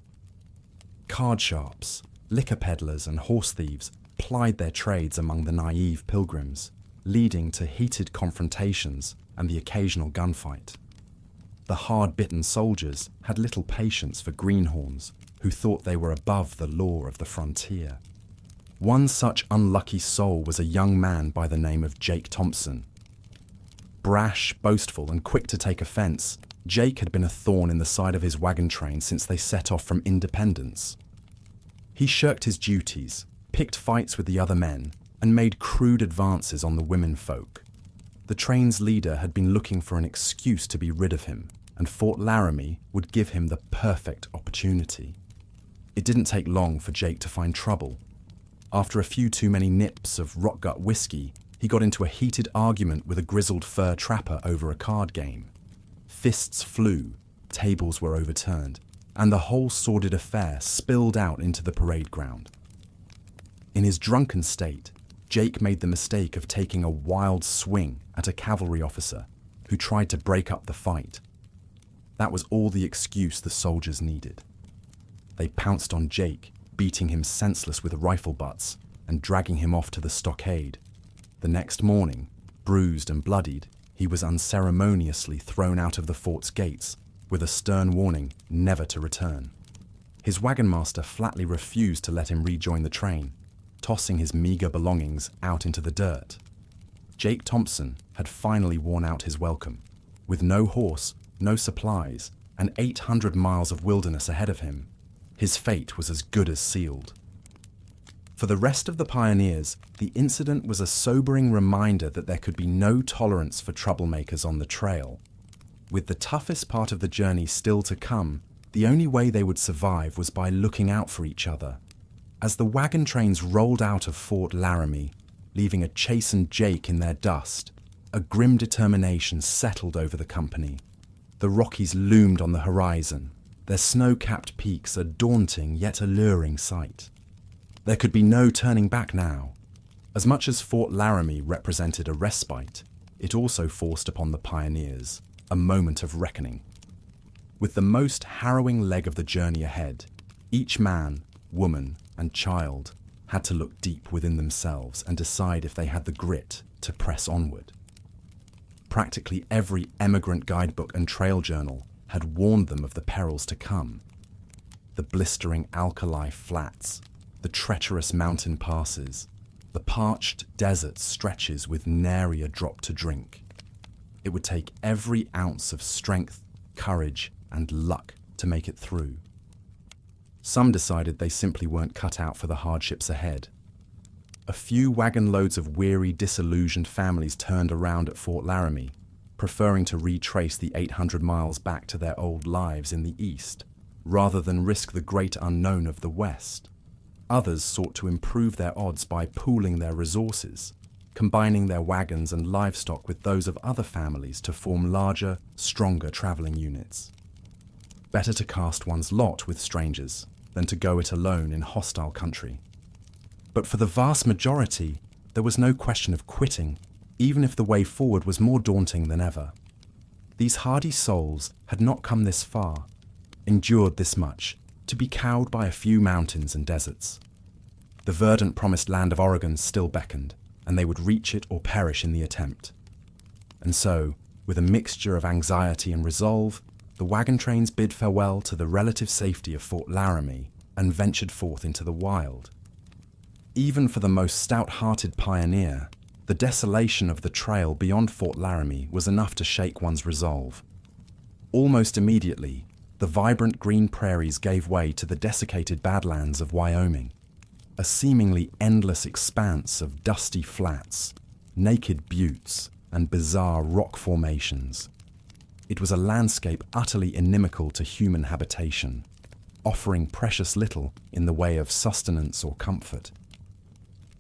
Card sharps, liquor peddlers, and horse thieves plied their trades among the naive pilgrims, leading to heated confrontations and the occasional gunfight. The hard-bitten soldiers had little patience for greenhorns who thought they were above the law of the frontier. One such unlucky soul was a young man by the name of Jake Thompson. Brash, boastful, and quick to take offense, Jake had been a thorn in the side of his wagon train since they set off from Independence. He shirked his duties, picked fights with the other men, and made crude advances on the women folk. The train's leader had been looking for an excuse to be rid of him, and Fort Laramie would give him the perfect opportunity. It didn't take long for Jake to find trouble. After a few too many nips of rock-gut whiskey, he got into a heated argument with a grizzled fur trapper over a card game. Fists flew, tables were overturned, and the whole sordid affair spilled out into the parade ground. In his drunken state, Jake made the mistake of taking a wild swing at a cavalry officer who tried to break up the fight. That was all the excuse the soldiers needed. They pounced on Jake, beating him senseless with rifle butts and dragging him off to the stockade. The next morning, bruised and bloodied, he was unceremoniously thrown out of the fort's gates with a stern warning never to return. His wagon master flatly refused to let him rejoin the train, tossing his meager belongings out into the dirt. Jake Thompson had finally worn out his welcome. With no horse, no supplies, and 800 miles of wilderness ahead of him, his fate was as good as sealed. For the rest of the pioneers, the incident was a sobering reminder that there could be no tolerance for troublemakers on the trail. With the toughest part of the journey still to come, the only way they would survive was by looking out for each other. As the wagon trains rolled out of Fort Laramie, leaving a chastened Jake in their dust, a grim determination settled over the company. The Rockies loomed on the horizon, their snow-capped peaks a daunting yet alluring sight. There could be no turning back now. As much as Fort Laramie represented a respite, it also forced upon the pioneers a moment of reckoning. With the most harrowing leg of the journey ahead, each man, woman, and child had to look deep within themselves and decide if they had the grit to press onward. Practically every emigrant guidebook and trail journal had warned them of the perils to come. The blistering alkali flats, the treacherous mountain passes, the parched desert stretches with nary a drop to drink. It would take every ounce of strength, courage, and luck to make it through. Some decided they simply weren't cut out for the hardships ahead. A few wagon loads of weary, disillusioned families turned around at Fort Laramie, preferring to retrace the 800 miles back to their old lives in the east, rather than risk the great unknown of the west. Others sought to improve their odds by pooling their resources, combining their wagons and livestock with those of other families to form larger, stronger traveling units. Better to cast one's lot with strangers than to go it alone in hostile country. But for the vast majority, there was no question of quitting, even if the way forward was more daunting than ever. These hardy souls had not come this far, endured this much, to be cowed by a few mountains and deserts. The verdant promised land of Oregon still beckoned, and they would reach it or perish in the attempt. And so, with a mixture of anxiety and resolve, the wagon trains bid farewell to the relative safety of Fort Laramie and ventured forth into the wild. Even for the most stout-hearted pioneer, the desolation of the trail beyond Fort Laramie was enough to shake one's resolve. Almost immediately, the vibrant green prairies gave way to the desiccated badlands of Wyoming, a seemingly endless expanse of dusty flats, naked buttes, and bizarre rock formations. It was a landscape utterly inimical to human habitation, offering precious little in the way of sustenance or comfort.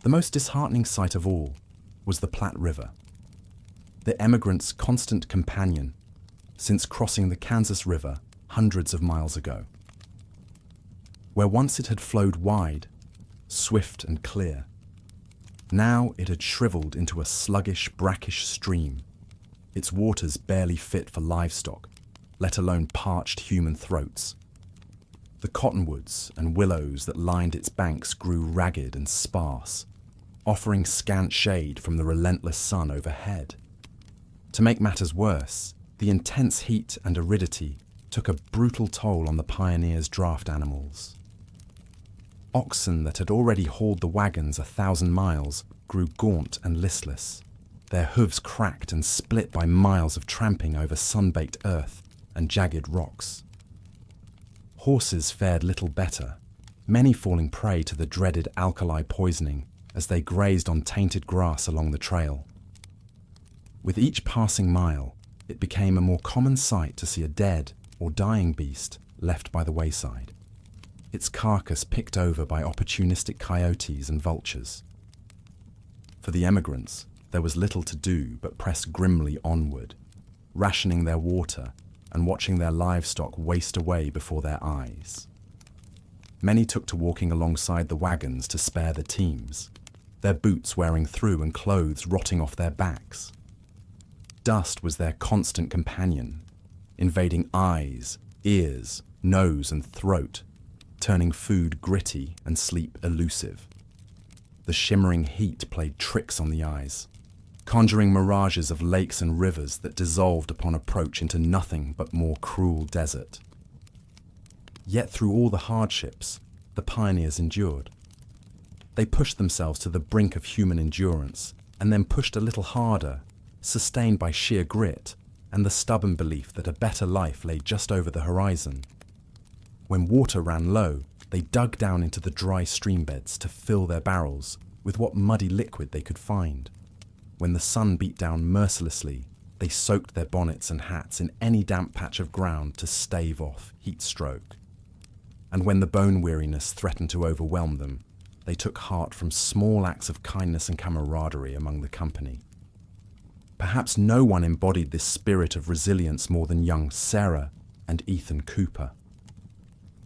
The most disheartening sight of all was the Platte River, the emigrants' constant companion since crossing the Kansas River hundreds of miles ago. Where once it had flowed wide, swift and clear, now it had shriveled into a sluggish, brackish stream, its waters barely fit for livestock, let alone parched human throats. The cottonwoods and willows that lined its banks grew ragged and sparse, offering scant shade from the relentless sun overhead. To make matters worse, the intense heat and aridity took a brutal toll on the pioneers' draft animals. Oxen that had already hauled the wagons 1,000 miles grew gaunt and listless, their hooves cracked and split by miles of tramping over sun-baked earth and jagged rocks. Horses fared little better, many falling prey to the dreaded alkali poisoning as they grazed on tainted grass along the trail. With each passing mile, it became a more common sight to see a dead or dying beast left by the wayside, its carcass picked over by opportunistic coyotes and vultures. For the emigrants, there was little to do but press grimly onward, rationing their water and watching their livestock waste away before their eyes. Many took to walking alongside the wagons to spare the teams, their boots wearing through and clothes rotting off their backs. Dust was their constant companion, invading eyes, ears, nose, and throat, turning food gritty and sleep elusive. The shimmering heat played tricks on the eyes, conjuring mirages of lakes and rivers that dissolved upon approach into nothing but more cruel desert. Yet through all the hardships, the pioneers endured. They pushed themselves to the brink of human endurance, and then pushed a little harder, sustained by sheer grit and the stubborn belief that a better life lay just over the horizon. When water ran low, they dug down into the dry stream beds to fill their barrels with what muddy liquid they could find. When the sun beat down mercilessly, they soaked their bonnets and hats in any damp patch of ground to stave off heat stroke. And when the bone weariness threatened to overwhelm them, they took heart from small acts of kindness and camaraderie among the company. Perhaps no one embodied this spirit of resilience more than young Sarah and Ethan Cooper.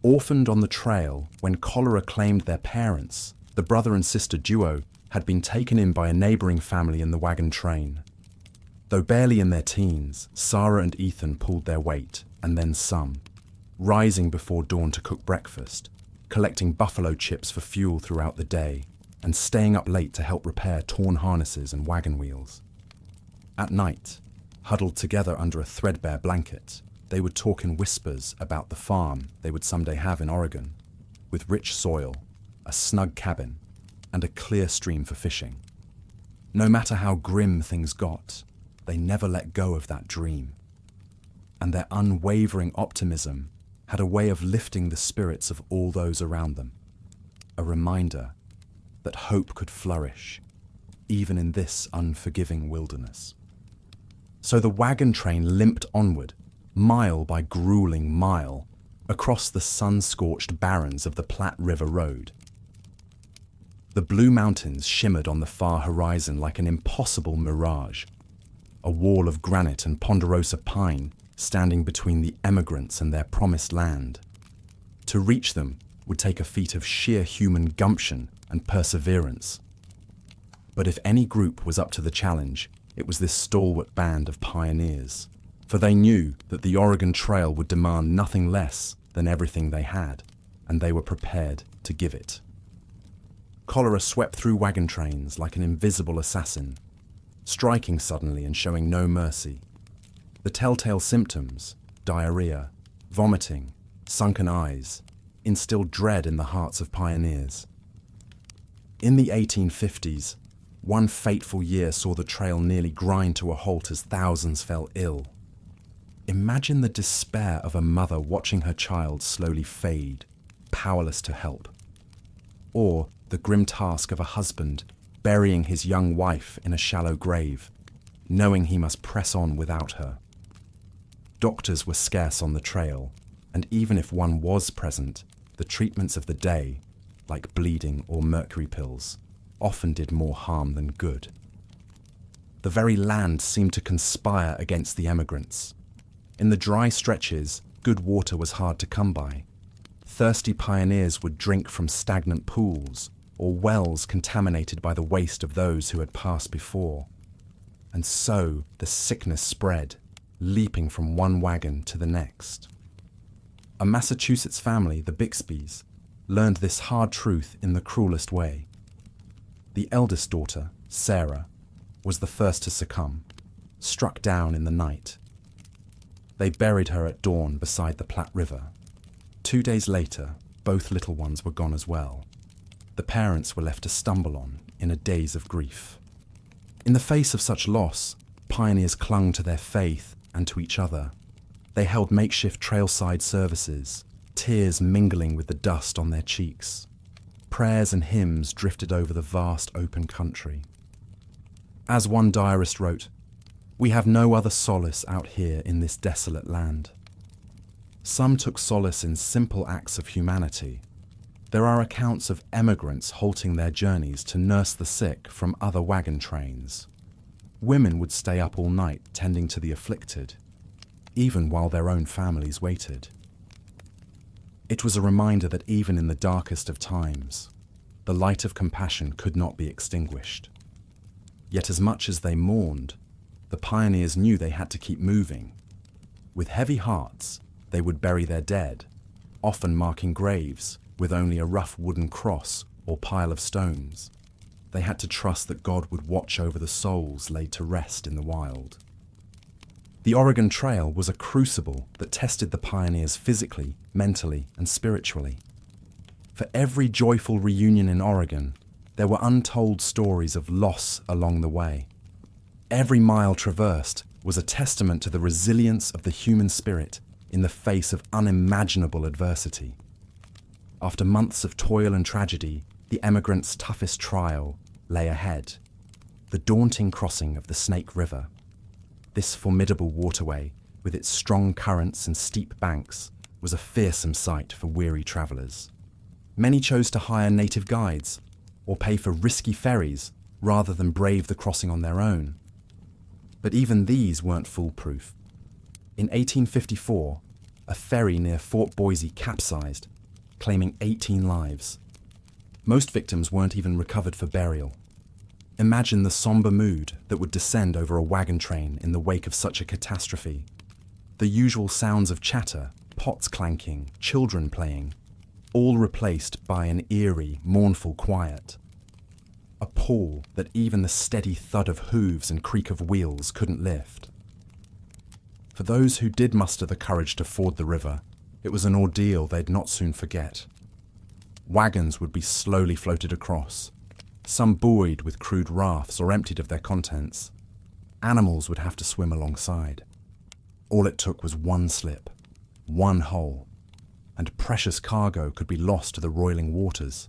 Orphaned on the trail when cholera claimed their parents, the brother and sister duo had been taken in by a neighbouring family in the wagon train. Though barely in their teens, Sarah and Ethan pulled their weight, and then some, rising before dawn to cook breakfast, collecting buffalo chips for fuel throughout the day, and staying up late to help repair torn harnesses and wagon wheels. At night, huddled together under a threadbare blanket, they would talk in whispers about the farm they would someday have in Oregon, with rich soil, a snug cabin, and a clear stream for fishing. No matter how grim things got, they never let go of that dream. And their unwavering optimism had a way of lifting the spirits of all those around them, a reminder that hope could flourish, even in this unforgiving wilderness. So the wagon train limped onward, mile by grueling mile, across the sun-scorched barrens of the Platte River Road. The Blue Mountains shimmered on the far horizon like an impossible mirage, a wall of granite and ponderosa pine standing between the emigrants and their promised land. To reach them would take a feat of sheer human gumption and perseverance. But if any group was up to the challenge, it was this stalwart band of pioneers, for they knew that the Oregon Trail would demand nothing less than everything they had, and they were prepared to give it. Cholera swept through wagon trains like an invisible assassin, striking suddenly and showing no mercy. The telltale symptoms, diarrhea, vomiting, sunken eyes, instilled dread in the hearts of pioneers. In the 1850s, one fateful year saw the trail nearly grind to a halt as thousands fell ill. Imagine the despair of a mother watching her child slowly fade, powerless to help. Or the grim task of a husband burying his young wife in a shallow grave, knowing he must press on without her. Doctors were scarce on the trail, and even if one was present, the treatments of the day, like bleeding or mercury pills, often did more harm than good. The very land seemed to conspire against the emigrants. In the dry stretches, good water was hard to come by. Thirsty pioneers would drink from stagnant pools or wells contaminated by the waste of those who had passed before. And so the sickness spread, leaping from one wagon to the next. A Massachusetts family, the Bixbys, learned this hard truth in the cruelest way. The eldest daughter, Sarah, was the first to succumb, struck down in the night. They buried her at dawn beside the Platte River. 2 days later, both little ones were gone as well. The parents were left to stumble on in a daze of grief. In the face of such loss, pioneers clung to their faith and to each other. They held makeshift trailside services, tears mingling with the dust on their cheeks. Prayers and hymns drifted over the vast open country. As one diarist wrote, "We have no other solace out here in this desolate land." Some took solace in simple acts of humanity. There are accounts of emigrants halting their journeys to nurse the sick from other wagon trains. Women would stay up all night tending to the afflicted, even while their own families waited. It was a reminder that even in the darkest of times, the light of compassion could not be extinguished. Yet as much as they mourned, the pioneers knew they had to keep moving. With heavy hearts, they would bury their dead, often marking graves with only a rough wooden cross or pile of stones. They had to trust that God would watch over the souls laid to rest in the wild. The Oregon Trail was a crucible that tested the pioneers physically, mentally, and spiritually. For every joyful reunion in Oregon, there were untold stories of loss along the way. Every mile traversed was a testament to the resilience of the human spirit in the face of unimaginable adversity. After months of toil and tragedy, the emigrants' toughest trial lay ahead: the daunting crossing of the Snake River. This formidable waterway, with its strong currents and steep banks, was a fearsome sight for weary travellers. Many chose to hire native guides or pay for risky ferries rather than brave the crossing on their own. But even these weren't foolproof. In 1854, a ferry near Fort Boise capsized, claiming 18 lives. Most victims weren't even recovered for burial. Imagine the somber mood that would descend over a wagon train in the wake of such a catastrophe. The usual sounds of chatter, pots clanking, children playing, all replaced by an eerie, mournful quiet. A pall that even the steady thud of hooves and creak of wheels couldn't lift. For those who did muster the courage to ford the river, it was an ordeal they'd not soon forget. Wagons would be slowly floated across, some buoyed with crude rafts or emptied of their contents. Animals would have to swim alongside. All it took was one slip, one hole, and precious cargo could be lost to the roiling waters.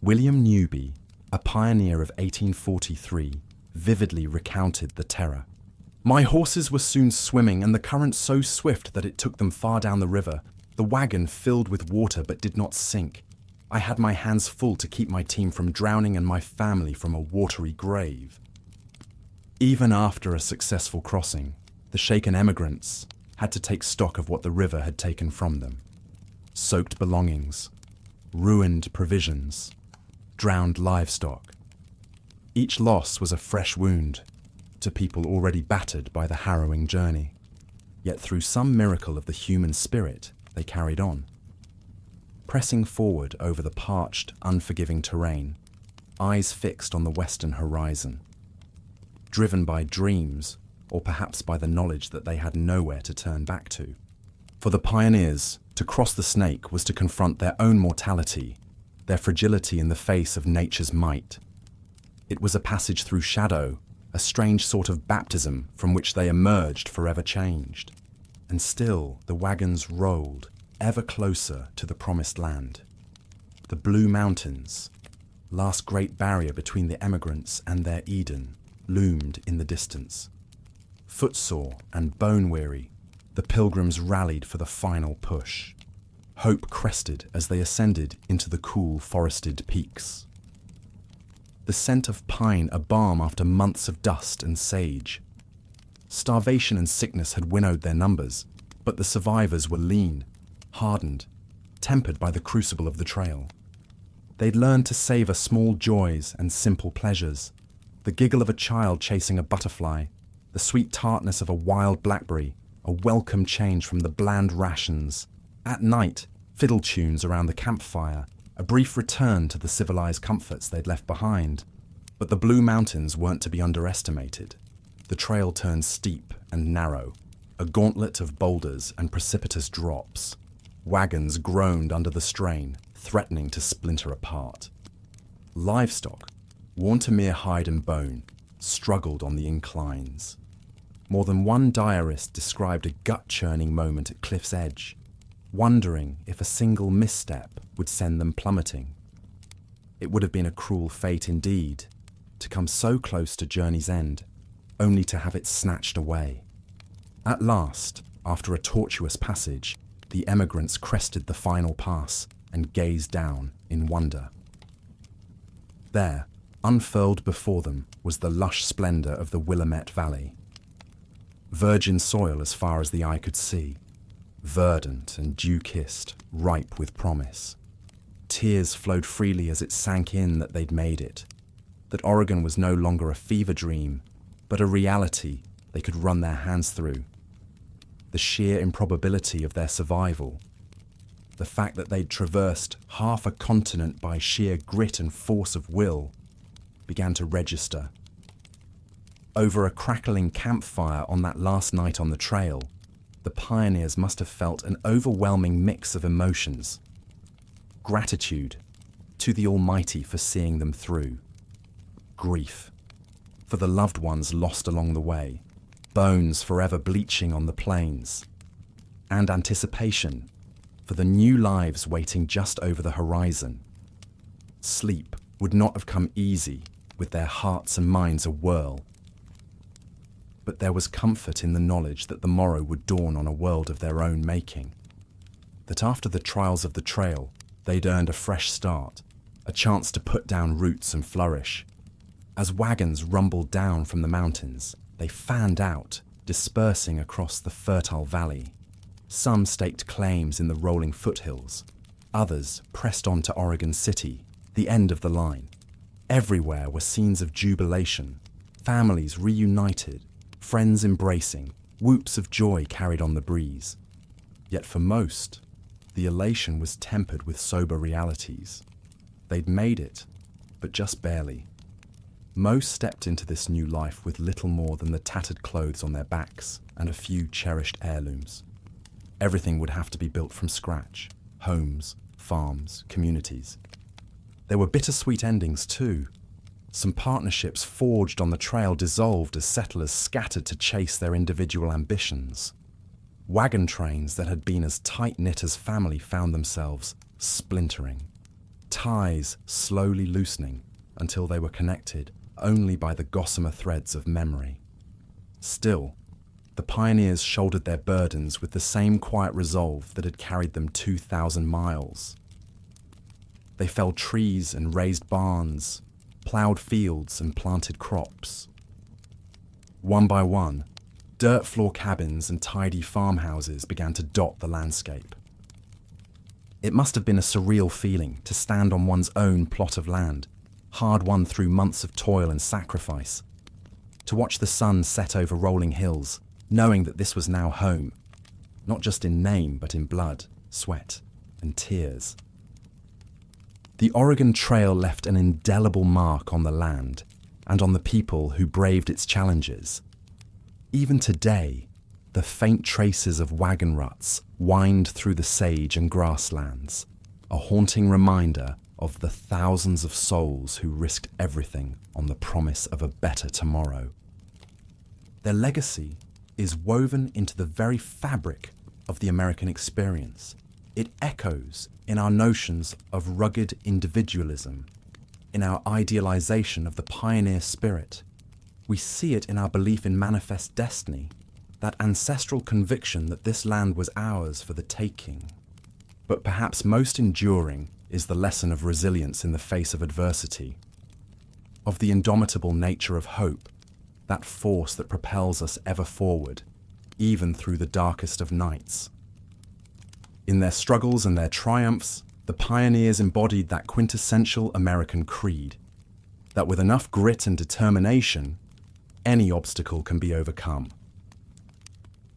William Newby, a pioneer of 1843, vividly recounted the terror. "My horses were soon swimming, and the current so swift that it took them far down the river. The wagon filled with water but did not sink. I had my hands full to keep my team from drowning and my family from a watery grave." Even after a successful crossing, the shaken emigrants had to take stock of what the river had taken from them. Soaked belongings, ruined provisions, drowned livestock. Each loss was a fresh wound to people already battered by the harrowing journey. Yet through some miracle of the human spirit, they carried on. Pressing forward over the parched, unforgiving terrain, eyes fixed on the western horizon. Driven by dreams, or perhaps by the knowledge that they had nowhere to turn back to. For the pioneers, to cross the Snake was to confront their own mortality, their fragility in the face of nature's might. It was a passage through shadow, a strange sort of baptism from which they emerged forever changed. And still the wagons rolled, ever closer to the promised land. The Blue Mountains, last great barrier between the emigrants and their Eden, loomed in the distance. Footsore and bone-weary, the pilgrims rallied for the final push. Hope crested as they ascended into the cool forested peaks. The scent of pine a balm after months of dust and sage. Starvation and sickness had winnowed their numbers, but the survivors were lean, hardened, tempered by the crucible of the trail. They'd learned to savor small joys and simple pleasures, the giggle of a child chasing a butterfly, the sweet tartness of a wild blackberry, a welcome change from the bland rations. At night, fiddle tunes around the campfire, a brief return to the civilized comforts they'd left behind. But the Blue Mountains weren't to be underestimated. The trail turned steep and narrow, a gauntlet of boulders and precipitous drops. Wagons groaned under the strain, threatening to splinter apart. Livestock, worn to mere hide and bone, struggled on the inclines. More than one diarist described a gut-churning moment at cliff's edge, wondering if a single misstep would send them plummeting. It would have been a cruel fate indeed, to come so close to journey's end, only to have it snatched away. At last, after a tortuous passage, the emigrants crested the final pass and gazed down in wonder. There, unfurled before them, was the lush splendor of the Willamette Valley. Virgin soil as far as the eye could see, verdant and dew-kissed, ripe with promise. Tears flowed freely as it sank in that they'd made it, that Oregon was no longer a fever dream, but a reality they could run their hands through. the sheer improbability of their survival. The fact that they'd traversed half a continent by sheer grit and force of will began to register. Over a crackling campfire on that last night on the trail, the pioneers must have felt an overwhelming mix of emotions. Gratitude to the Almighty for seeing them through. Grief for the loved ones lost along the way, bones forever bleaching on the plains. And anticipation for the new lives waiting just over the horizon. Sleep would not have come easy with their hearts and minds awhirl. But there was comfort in the knowledge that the morrow would dawn on a world of their own making. That after the trials of the trail, they'd earned a fresh start, a chance to put down roots and flourish. As wagons rumbled down from the mountains, they fanned out, dispersing across the fertile valley. Some staked claims in the rolling foothills. Others pressed on to Oregon City, the end of the line. Everywhere were scenes of jubilation, families reunited, friends embracing, whoops of joy carried on the breeze. Yet for most, the elation was tempered with sober realities. They'd made it, but just barely. Most stepped into this new life with little more than the tattered clothes on their backs and a few cherished heirlooms. Everything would have to be built from scratch: homes, farms, communities. There were bittersweet endings too. Some partnerships forged on the trail dissolved as settlers scattered to chase their individual ambitions. Wagon trains that had been as tight-knit as family found themselves splintering. Ties slowly loosening until they were connected only by the gossamer threads of memory. Still, the pioneers shouldered their burdens with the same quiet resolve that had carried them 2,000 miles. They felled trees and raised barns, ploughed fields and planted crops. One by one, dirt floor cabins and tidy farmhouses began to dot the landscape. It must have been a surreal feeling to stand on one's own plot of land, hard-won through months of toil and sacrifice, to watch the sun set over rolling hills, knowing that this was now home, not just in name but in blood, sweat, and tears. The Oregon Trail left an indelible mark on the land and on the people who braved its challenges. Even today, the faint traces of wagon ruts wind through the sage and grasslands, a haunting reminder of the thousands of souls who risked everything on the promise of a better tomorrow. Their legacy is woven into the very fabric of the American experience. It echoes in our notions of rugged individualism, in our idealization of the pioneer spirit. We see it in our belief in manifest destiny, that ancestral conviction that this land was ours for the taking. But perhaps most enduring is the lesson of resilience in the face of adversity, of the indomitable nature of hope, that force that propels us ever forward, even through the darkest of nights. In their struggles and their triumphs, the pioneers embodied that quintessential American creed, that with enough grit and determination, any obstacle can be overcome.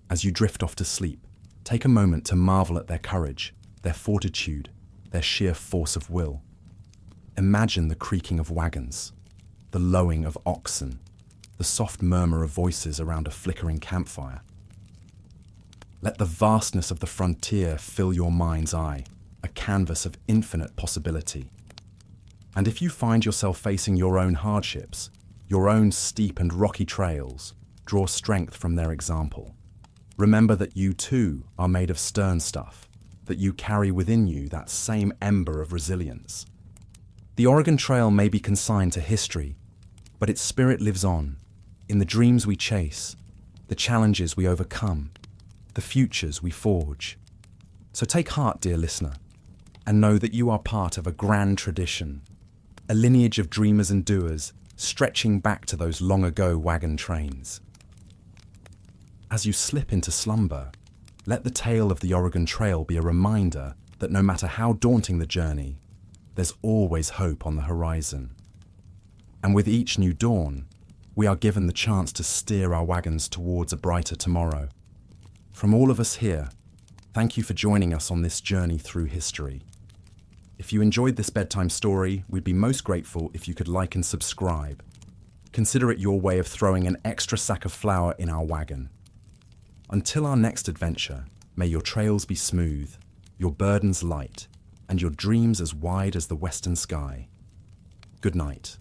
As you drift off to sleep, take a moment to marvel at their courage, their fortitude, their sheer force of will. Imagine the creaking of wagons, the lowing of oxen, the soft murmur of voices around a flickering campfire. Let the vastness of the frontier fill your mind's eye, a canvas of infinite possibility. And if you find yourself facing your own hardships, your own steep and rocky trails, draw strength from their example. Remember that you too are made of stern stuff, that you carry within you that same ember of resilience. The Oregon Trail may be consigned to history, but its spirit lives on, in the dreams we chase, the challenges we overcome, the futures we forge. So take heart, dear listener, and know that you are part of a grand tradition, a lineage of dreamers and doers stretching back to those long ago wagon trains. As you slip into slumber, let the tale of the Oregon Trail be a reminder that no matter how daunting the journey, there's always hope on the horizon. And with each new dawn, we are given the chance to steer our wagons towards a brighter tomorrow. From all of us here, thank you for joining us on this journey through history. If you enjoyed this bedtime story, we'd be most grateful if you could like and subscribe. Consider it your way of throwing an extra sack of flour in our wagon. Until our next adventure, may your trails be smooth, your burdens light, and your dreams as wide as the western sky. Good night.